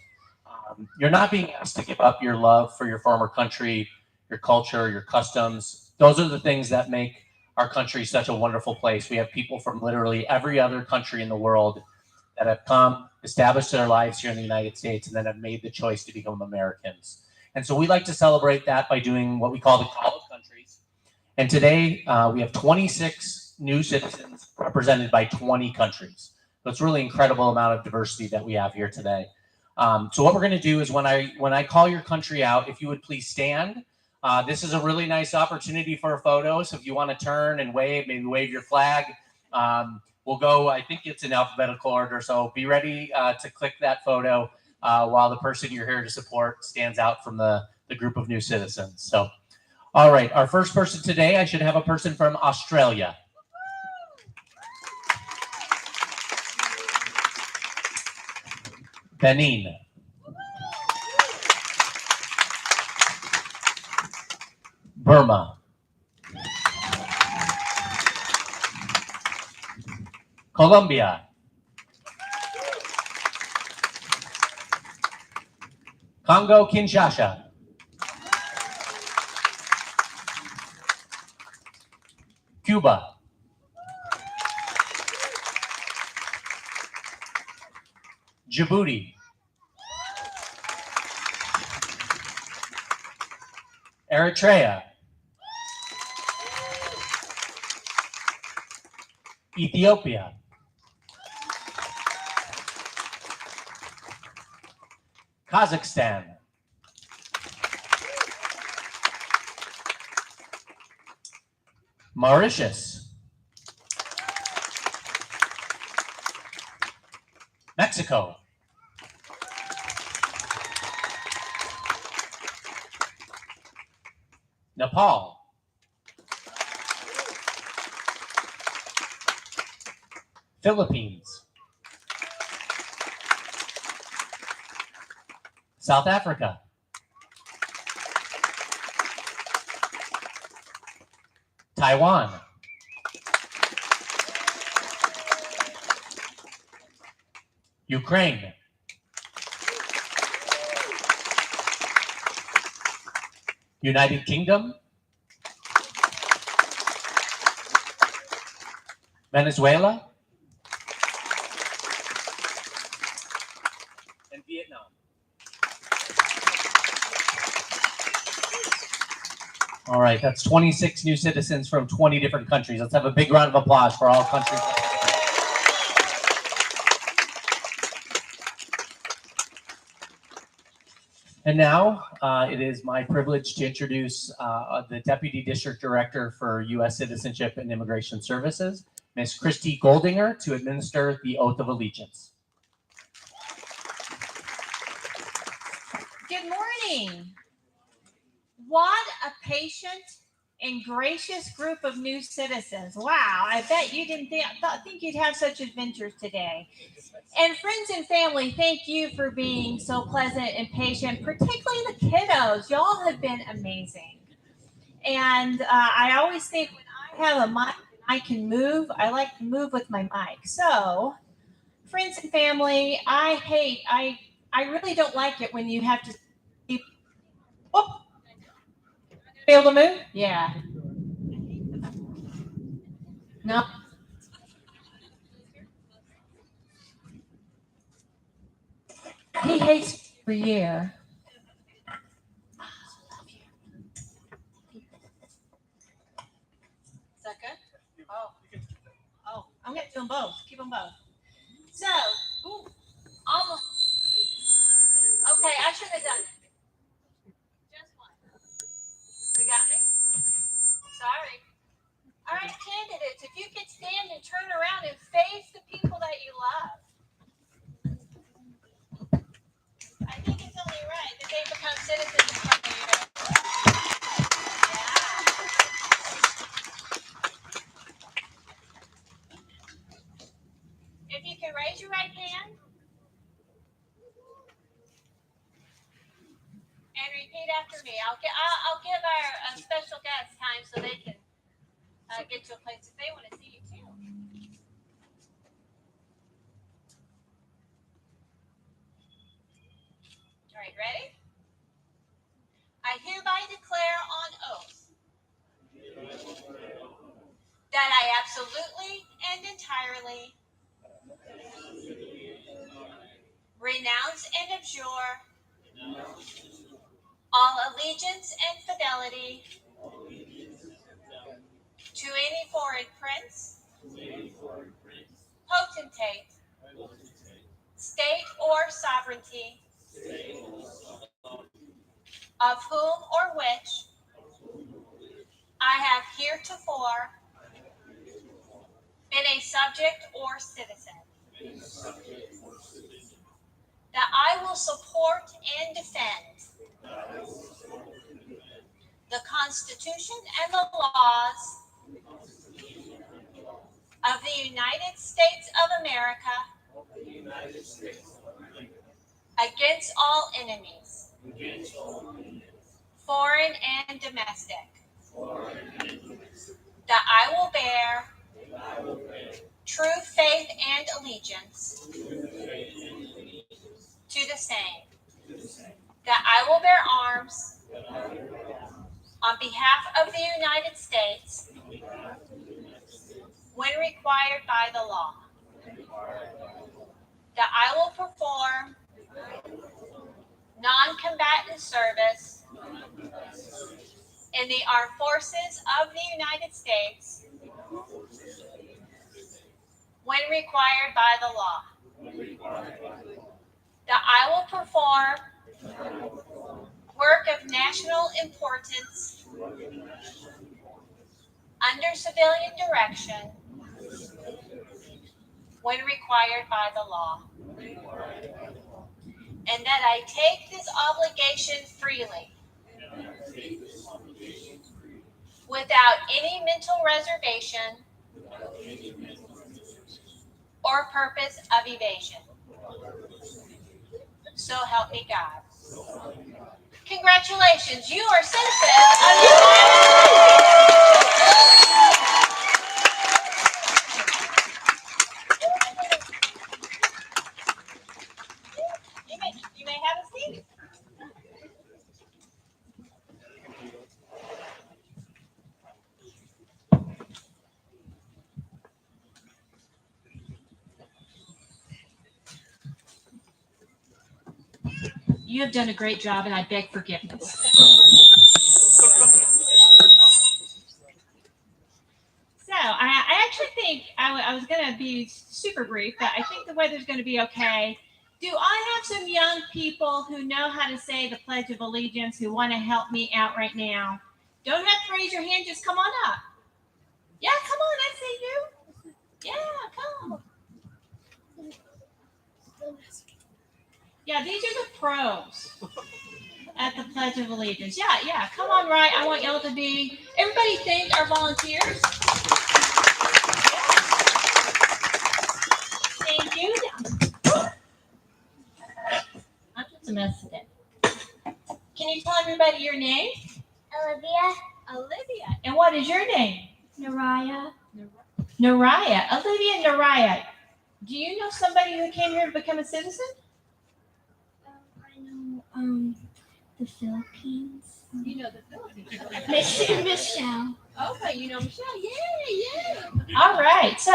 You're not being asked to give up your love for your former country, your culture, your customs. Those are the things that make our country such a wonderful place. We have people from literally every other country in the world that have come, established their lives here in the United States, and then have made the choice to become Americans. And so we like to celebrate that by doing what we call the Call of Countries. And today we have 26 new citizens represented by 20 countries. So it's a really incredible amount of diversity that we have here today. So what we're going to do is when I call your country out, if you would please stand. This is a really nice opportunity for a photo. So if you want to turn and wave, maybe wave your flag. We'll go, I think it's in alphabetical order, so be ready to click that photo while the person you're here to support stands out from the group of new citizens. So, all right, our first person today, I should have a person from Australia. Benin. Burma. Colombia, Congo Kinshasa, Cuba, Djibouti, Eritrea, Ethiopia, Kazakhstan, Mauritius, Mexico, Nepal, Philippines, South Africa, Taiwan, Ukraine, United Kingdom, Venezuela, and Vietnam. All right, that's 26 new citizens from 20 different countries. Let's have a big round of applause for all countries. And now it is my privilege to introduce the Deputy District Director for U.S. Citizenship and Immigration Services, Ms. Christy Goldinger, to administer the Oath of Allegiance. Good morning. What a patient and gracious group of new citizens. Wow, I bet you didn't think you'd have such adventures today. And friends and family, thank you for being so pleasant and patient, particularly the kiddos. Y'all have been amazing. And I always think when I have a mic and I can move, I like to move with my mic. So, friends and family, I really don't like it when you have to keep, oh, be able to move? Yeah. No. He hates me every year. Is that good? Oh, I'm going to do them both. Keep them both. So, almost. Okay, I should have done it. Just one. You got me? Sorry. All right, candidates, if you could stand and turn around and face the people that you love. I think it's only right that they become citizens of the United States. Yeah. If you can raise your right hand and repeat after me. I'll give our special guests time so they can get to a place if they want to see you too. All right, ready? I hereby declare on oath that I absolutely and entirely renounce and abjure all allegiance and fidelity to any foreign prince, potentate, state or sovereignty, of whom or which I have heretofore been a subject or citizen, that I will support and defend the Constitution and the laws of the United States of America against all enemies, foreign and domestic, that I will bear true faith allegiance to the same, that I will bear arms on behalf of the United States when required by the law, that I will perform non-combatant service in the armed forces of the United States when required by the law, that I will perform work of national importance under civilian direction when required by the law, and that I take this obligation freely without any mental reservation or purpose of evasion. So help me God. Congratulations, you are citizens of the United States. You may have a seat. You have done a great job, and I beg forgiveness. So I actually think I was going to be super brief, but I think the weather's going to be okay. Do I have some young people who know how to say the Pledge of Allegiance who want to help me out right now? Don't have to raise your hand, just come on up. Yeah, come on, I see you. Yeah, come. Yeah, these are the pros at the Pledge of Allegiance. Yeah, come on, right. I want y'all to be, everybody thank our volunteers. Thank you. I'm just a mess today. Can you tell everybody your name? Olivia. And what is your name? Naraya. Olivia and Naraya. Do you know somebody who came here to become a citizen? I know the Philippines. You know the Philippines. Michelle. Okay, you know Michelle. Yeah. All right. So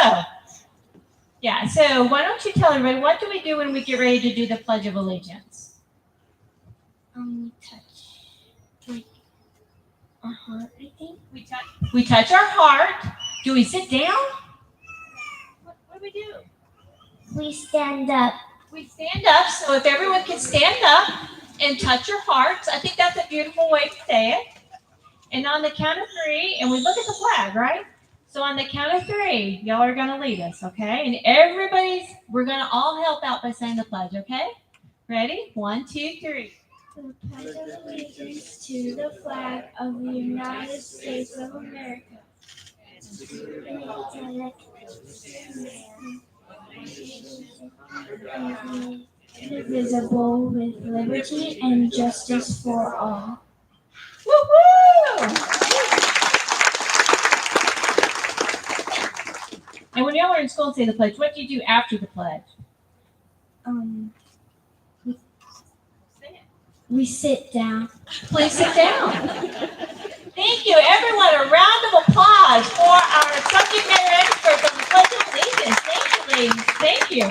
why don't you tell everybody, what do we do when we get ready to do the Pledge of Allegiance? We touch like our heart, I think. We touch our heart. Do we sit down? What do we do? We stand up. We stand up. So if everyone can stand up and touch your hearts, I think that's a beautiful way to say it. And on the count of 3, and we look at the flag, right? So on the count of 3, y'all are going to lead us, okay? And we're going to all help out by saying the pledge, okay? Ready? 1, 2, 3. The Pledge of Allegiance to the flag of the United States of America. Indivisible, with liberty and justice for all. Woo-hoo! And when y'all are in school and say the pledge, what do you do after the pledge? We sit down. Please sit down. Thank you, everyone. A round of applause for our subject matter experts on the Pledge of Allegiance. Thank you, ladies. Thank you.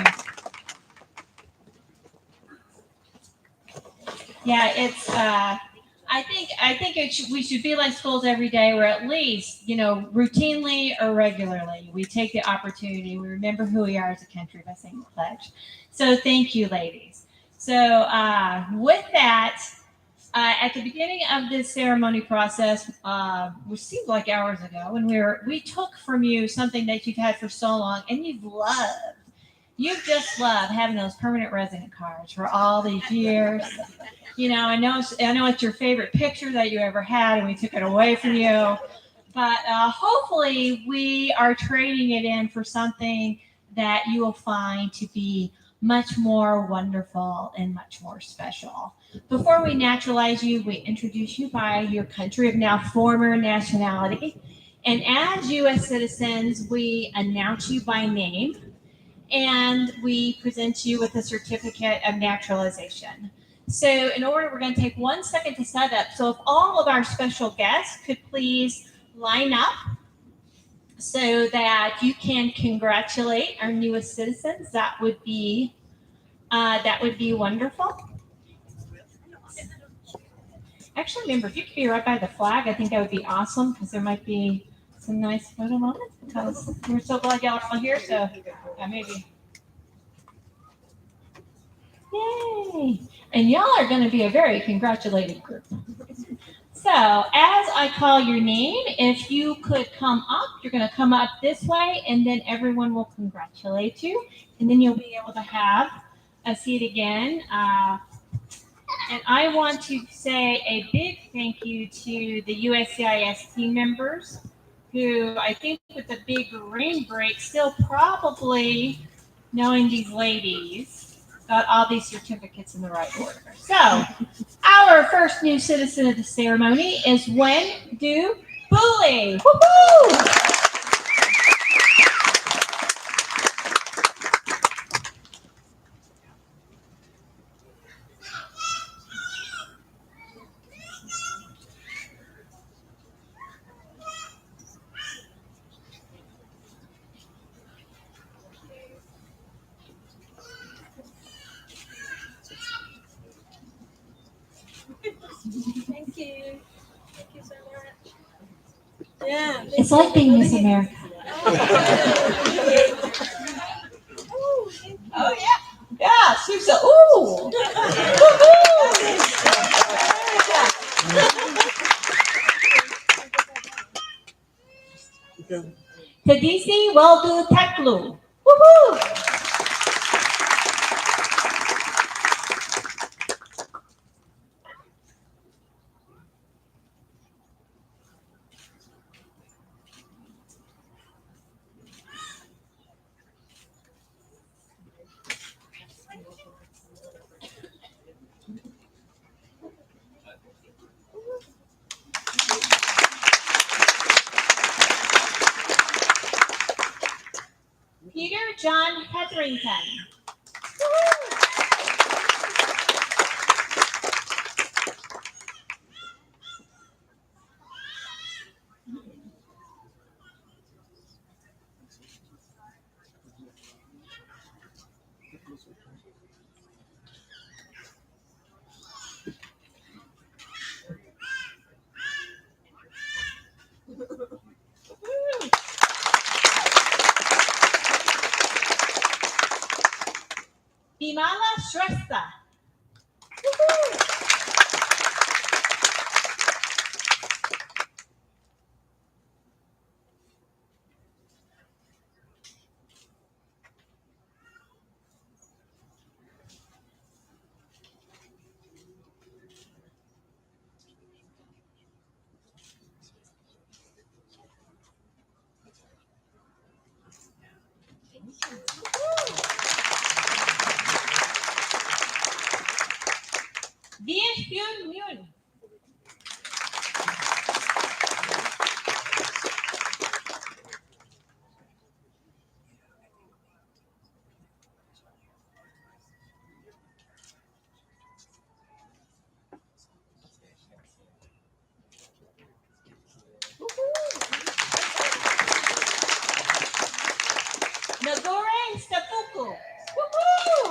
Yeah, it's. I think we should be like schools every day, where at least, routinely or regularly, we take the opportunity. We remember who we are as a country by saying the pledge. So thank you, ladies. So with that, at the beginning of this ceremony process, which seemed like hours ago, and we took from you something that you've had for so long, and you've just loved having those permanent resident cards for all these years. I know it's your favorite picture that you ever had, and we took it away from you. But hopefully, we are trading it in for something that you will find to be much more wonderful and much more special. Before we naturalize you, we introduce you by your country of now former nationality. And as U.S. citizens, we announce you by name. and we present you with a certificate of naturalization. So in order, we're going to take 1 second to set up. So if all of our special guests could please line up so that you can congratulate our newest citizens, that would be wonderful. Actually, remember, if you could be right by the flag, I think that would be awesome because there might be some nice photo moments because we're so glad y'all are all here. So, yeah, maybe. Yay! And y'all are going to be a very congratulated group. So, as I call your name, if you could come up, you're going to come up this way, and then everyone will congratulate you, and then you'll be able to have a seat again. And I want to say a big thank you to the USCIS team members who I think with the big rain break still probably, knowing these ladies, got all these certificates in the right order. So our first new citizen of the ceremony is Wen Du Bully. Woohoo! Thank you. Thank you so much. Yeah. It's like being Miss America. Oh yeah. Yeah, she's a ooh. Tadisi Weldu Teklu. Woohoo! Peter John Hetherington. Bimala Shrestha. Viet Hyun Myun. Nagore Stapuku. Woohoo!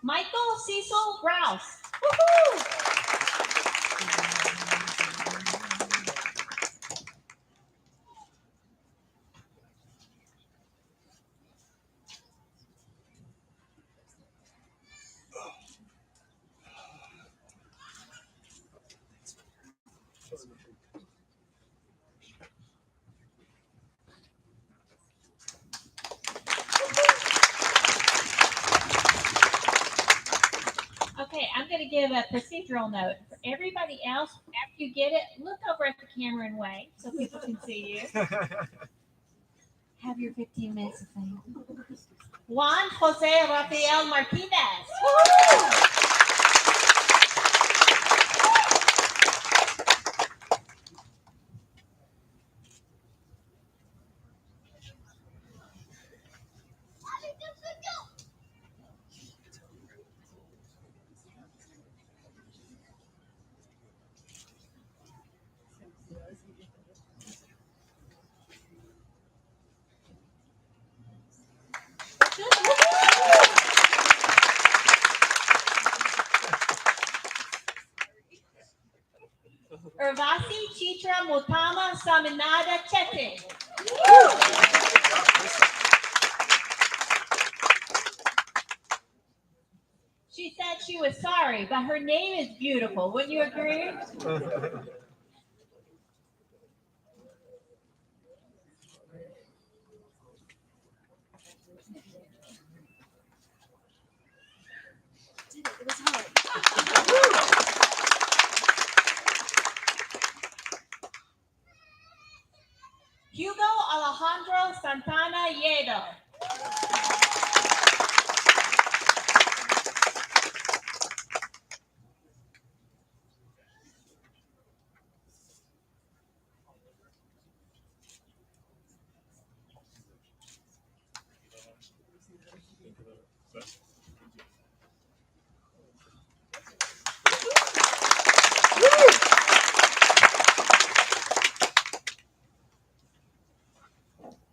Michael Cecil Rouse. Woohoo! to give a procedural note for everybody else. After you get it, look over at the camera and wave so people can see you. Have your 15 minutes of fame. Juan Jose Rafael Martinez. Urvasi Chitra Mutama Saminada Chete. She said she was sorry, but her name is beautiful. Wouldn't you agree? Hugo Alejandro Santana Yedo.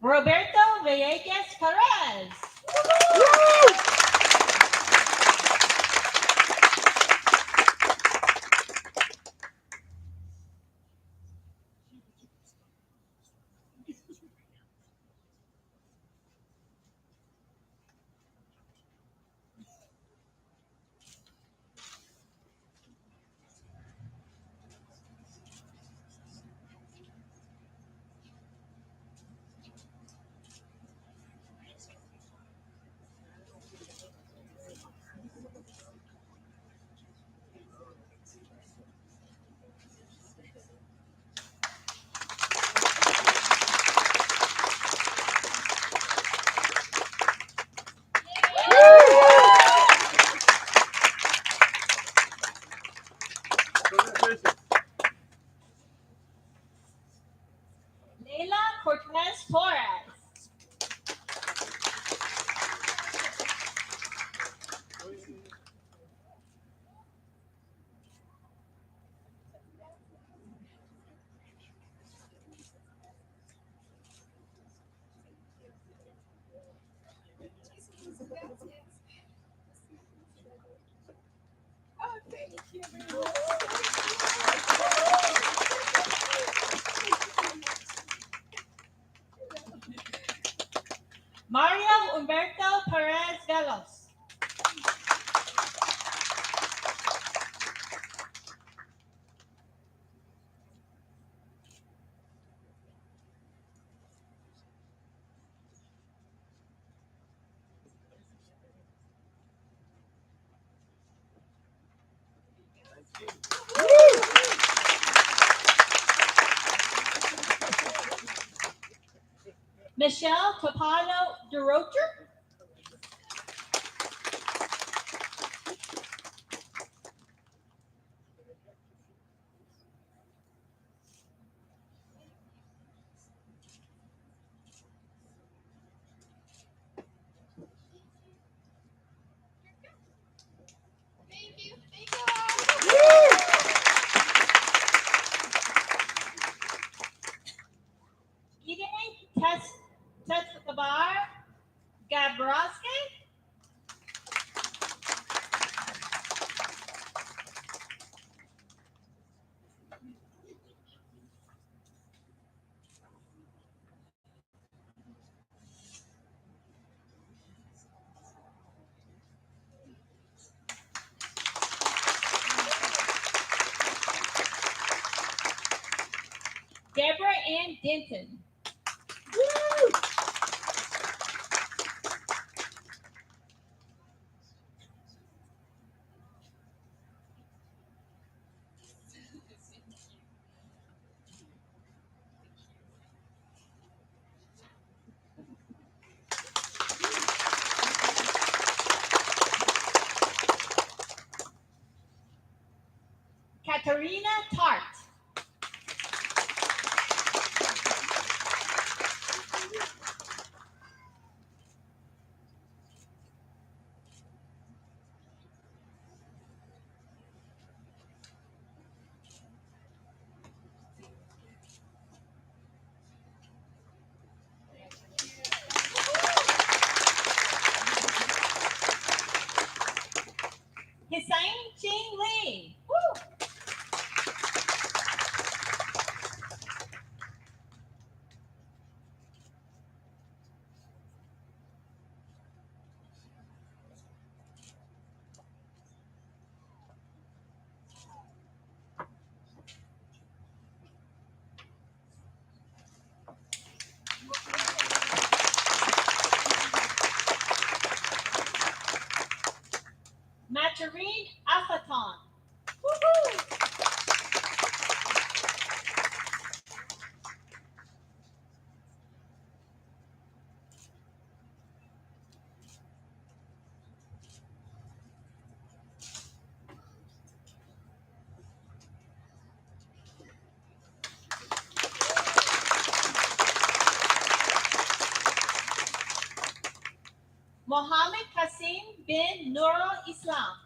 Roberto Villegas Perez. Leila Cortez Torres. Mario Humberto Perez Velos. Michelle Papano DeRocher. Idene Tetskabar Gabrowski. Deborah Ann Denton. Katarina Tart. Hussein Ching Lee. Woo! Maturine Afaton. Woohoo! Mohammed Qasim bin Nurul Islam.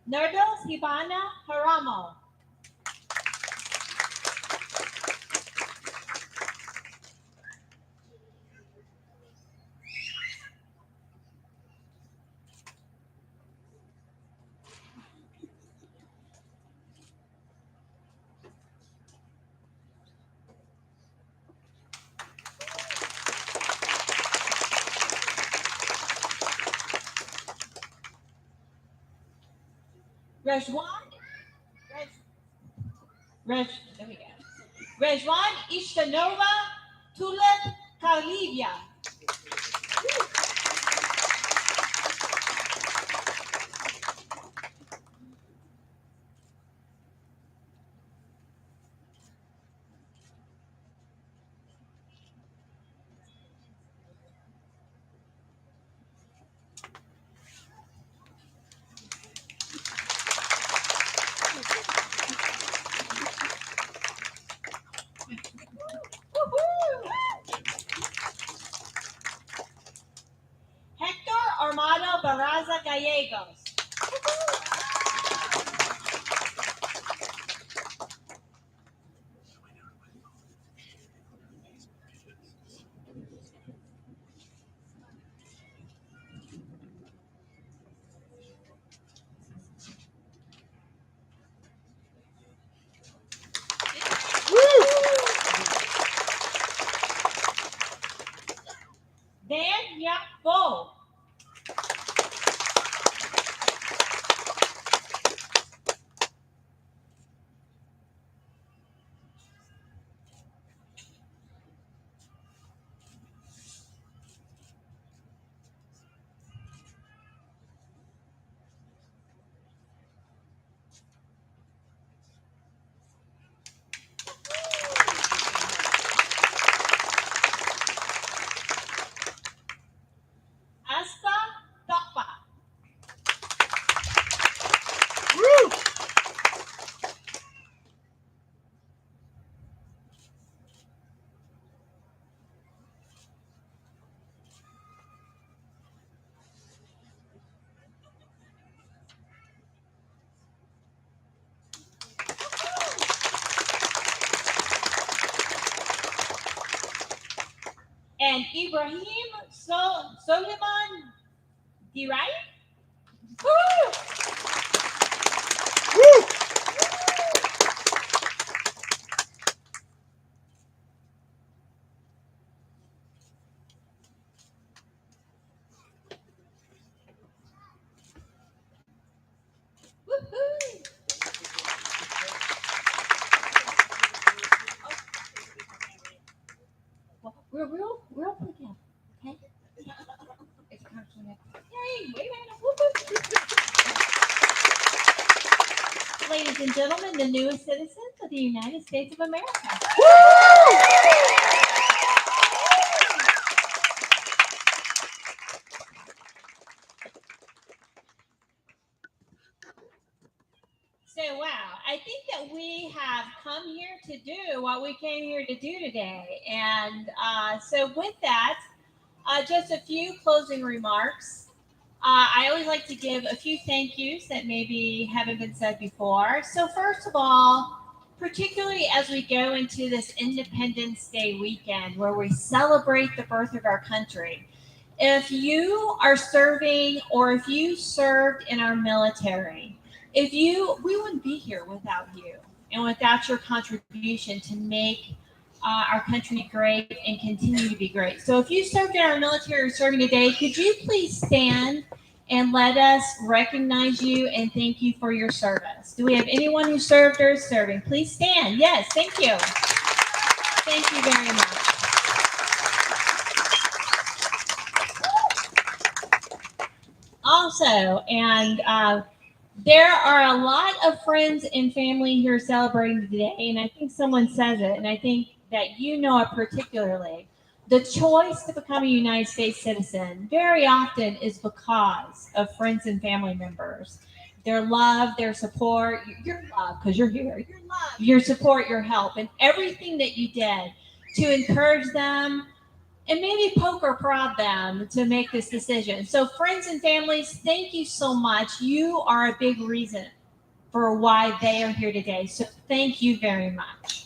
Nerdos Hibana Haramo. Rejwan. There we go. Rejwan Ishtanova Tulip Kalivia. Hector Armado Barraza Gallegos. Dan Yap Bo. Asta Tokpa. And Ibrahim Soliman Dirai. We're real ladies and gentlemen, the newest citizens of the United States of America. So, wow, I think that we have come here to do what we came here to do today. And so with that, just a few closing remarks. I always like to give a few thank yous that maybe haven't been said before. So first of all, particularly as we go into this Independence Day weekend where we celebrate the birth of our country, if you are serving or if you served in our military, we wouldn't be here without you and without your contribution to make our country great and continue to be great. So if you served in our military or serving today, could you please stand and let us recognize you and thank you for your service? Do we have anyone who served or is serving? Please stand. Yes, thank you. Thank you very much. Also, and there are a lot of friends and family here celebrating today, and I think someone says it, and I think that you know it particularly. The choice to become a United States citizen very often is because of friends and family members. Their love, their support, your love, because you're here, your love, your support, your help, and everything that you did to encourage them and maybe poke or prod them to make this decision. So, friends and families, thank you so much. You are a big reason for why they are here today. So, thank you very much.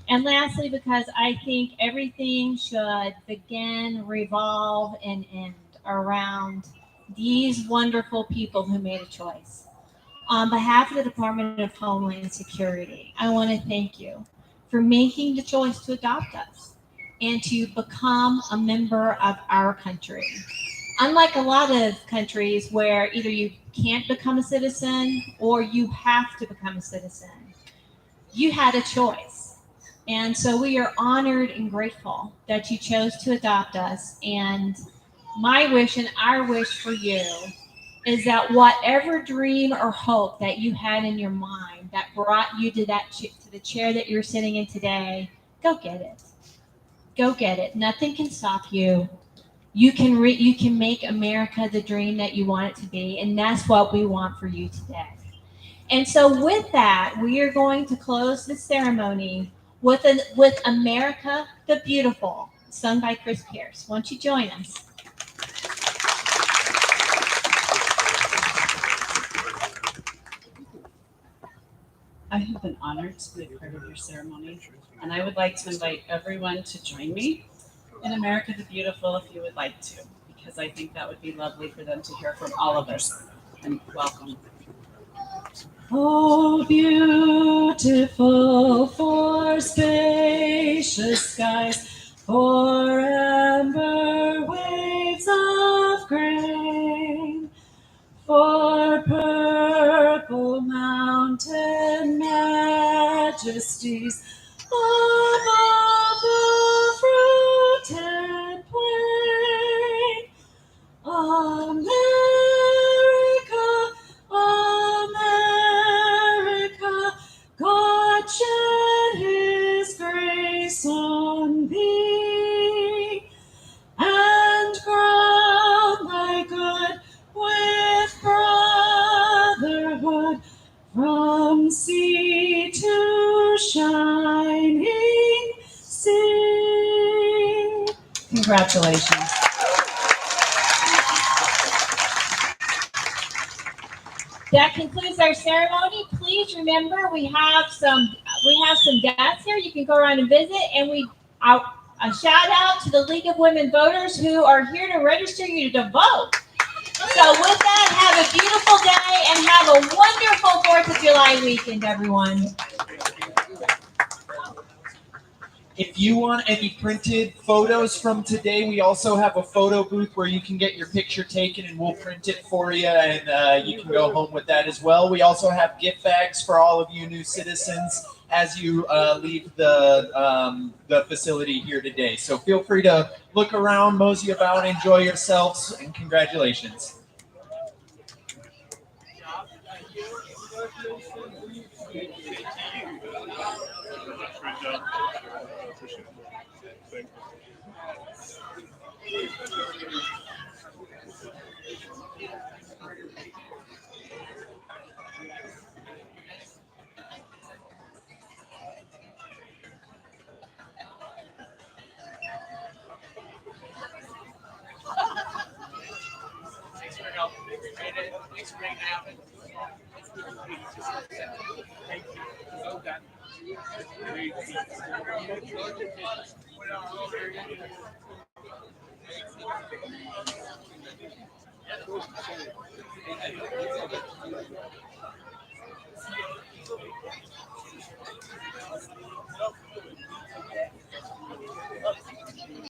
And lastly, because I think everything should begin, revolve, and end around these wonderful people who made a choice. On behalf of the Department of Homeland Security, I want to thank you for making the choice to adopt us and to become a member of our country. Unlike a lot of countries where either you can't become a citizen or you have to become a citizen, you had a choice. And so we are honored and grateful that you chose to adopt us. And my wish and our wish for you is that whatever dream or hope that you had in your mind that brought you to to the chair that you're sitting in today, go get it. Go get it. Nothing can stop you. You can make America the dream that you want it to be, and that's what we want for you today. And so with that, we are going to close the ceremony with America the Beautiful, sung by Chris Pierce. Won't you join us? I have been honored to be a part of your ceremony, and I would like to invite everyone to join me in America the Beautiful if you would like to, because I think that would be lovely for them to hear from all of us. And welcome. Oh, beautiful for spacious skies, for amber waves of grain, for purple mountain majesties above the fruited plain. America, America, God shed his grace on thee, and crown thy good with brotherhood from sea to shining sea. Congratulations. That concludes our ceremony. Please remember we have some desks here. You can go around and visit, and a shout out to the League of Women Voters who are here to register you to vote. So with that, have a beautiful day and have a wonderful 4th of July weekend, everyone. If you want any printed photos from today, we also have a photo booth where you can get your picture taken and we'll print it for you, and you can go home with that as well. We also have gift bags for all of you new citizens as you leave the facility here today. So feel free to look around, mosey about, enjoy yourselves, and congratulations. Thanks for helping. Appreciate it. Thanks for making it happen. Thank you. Well done.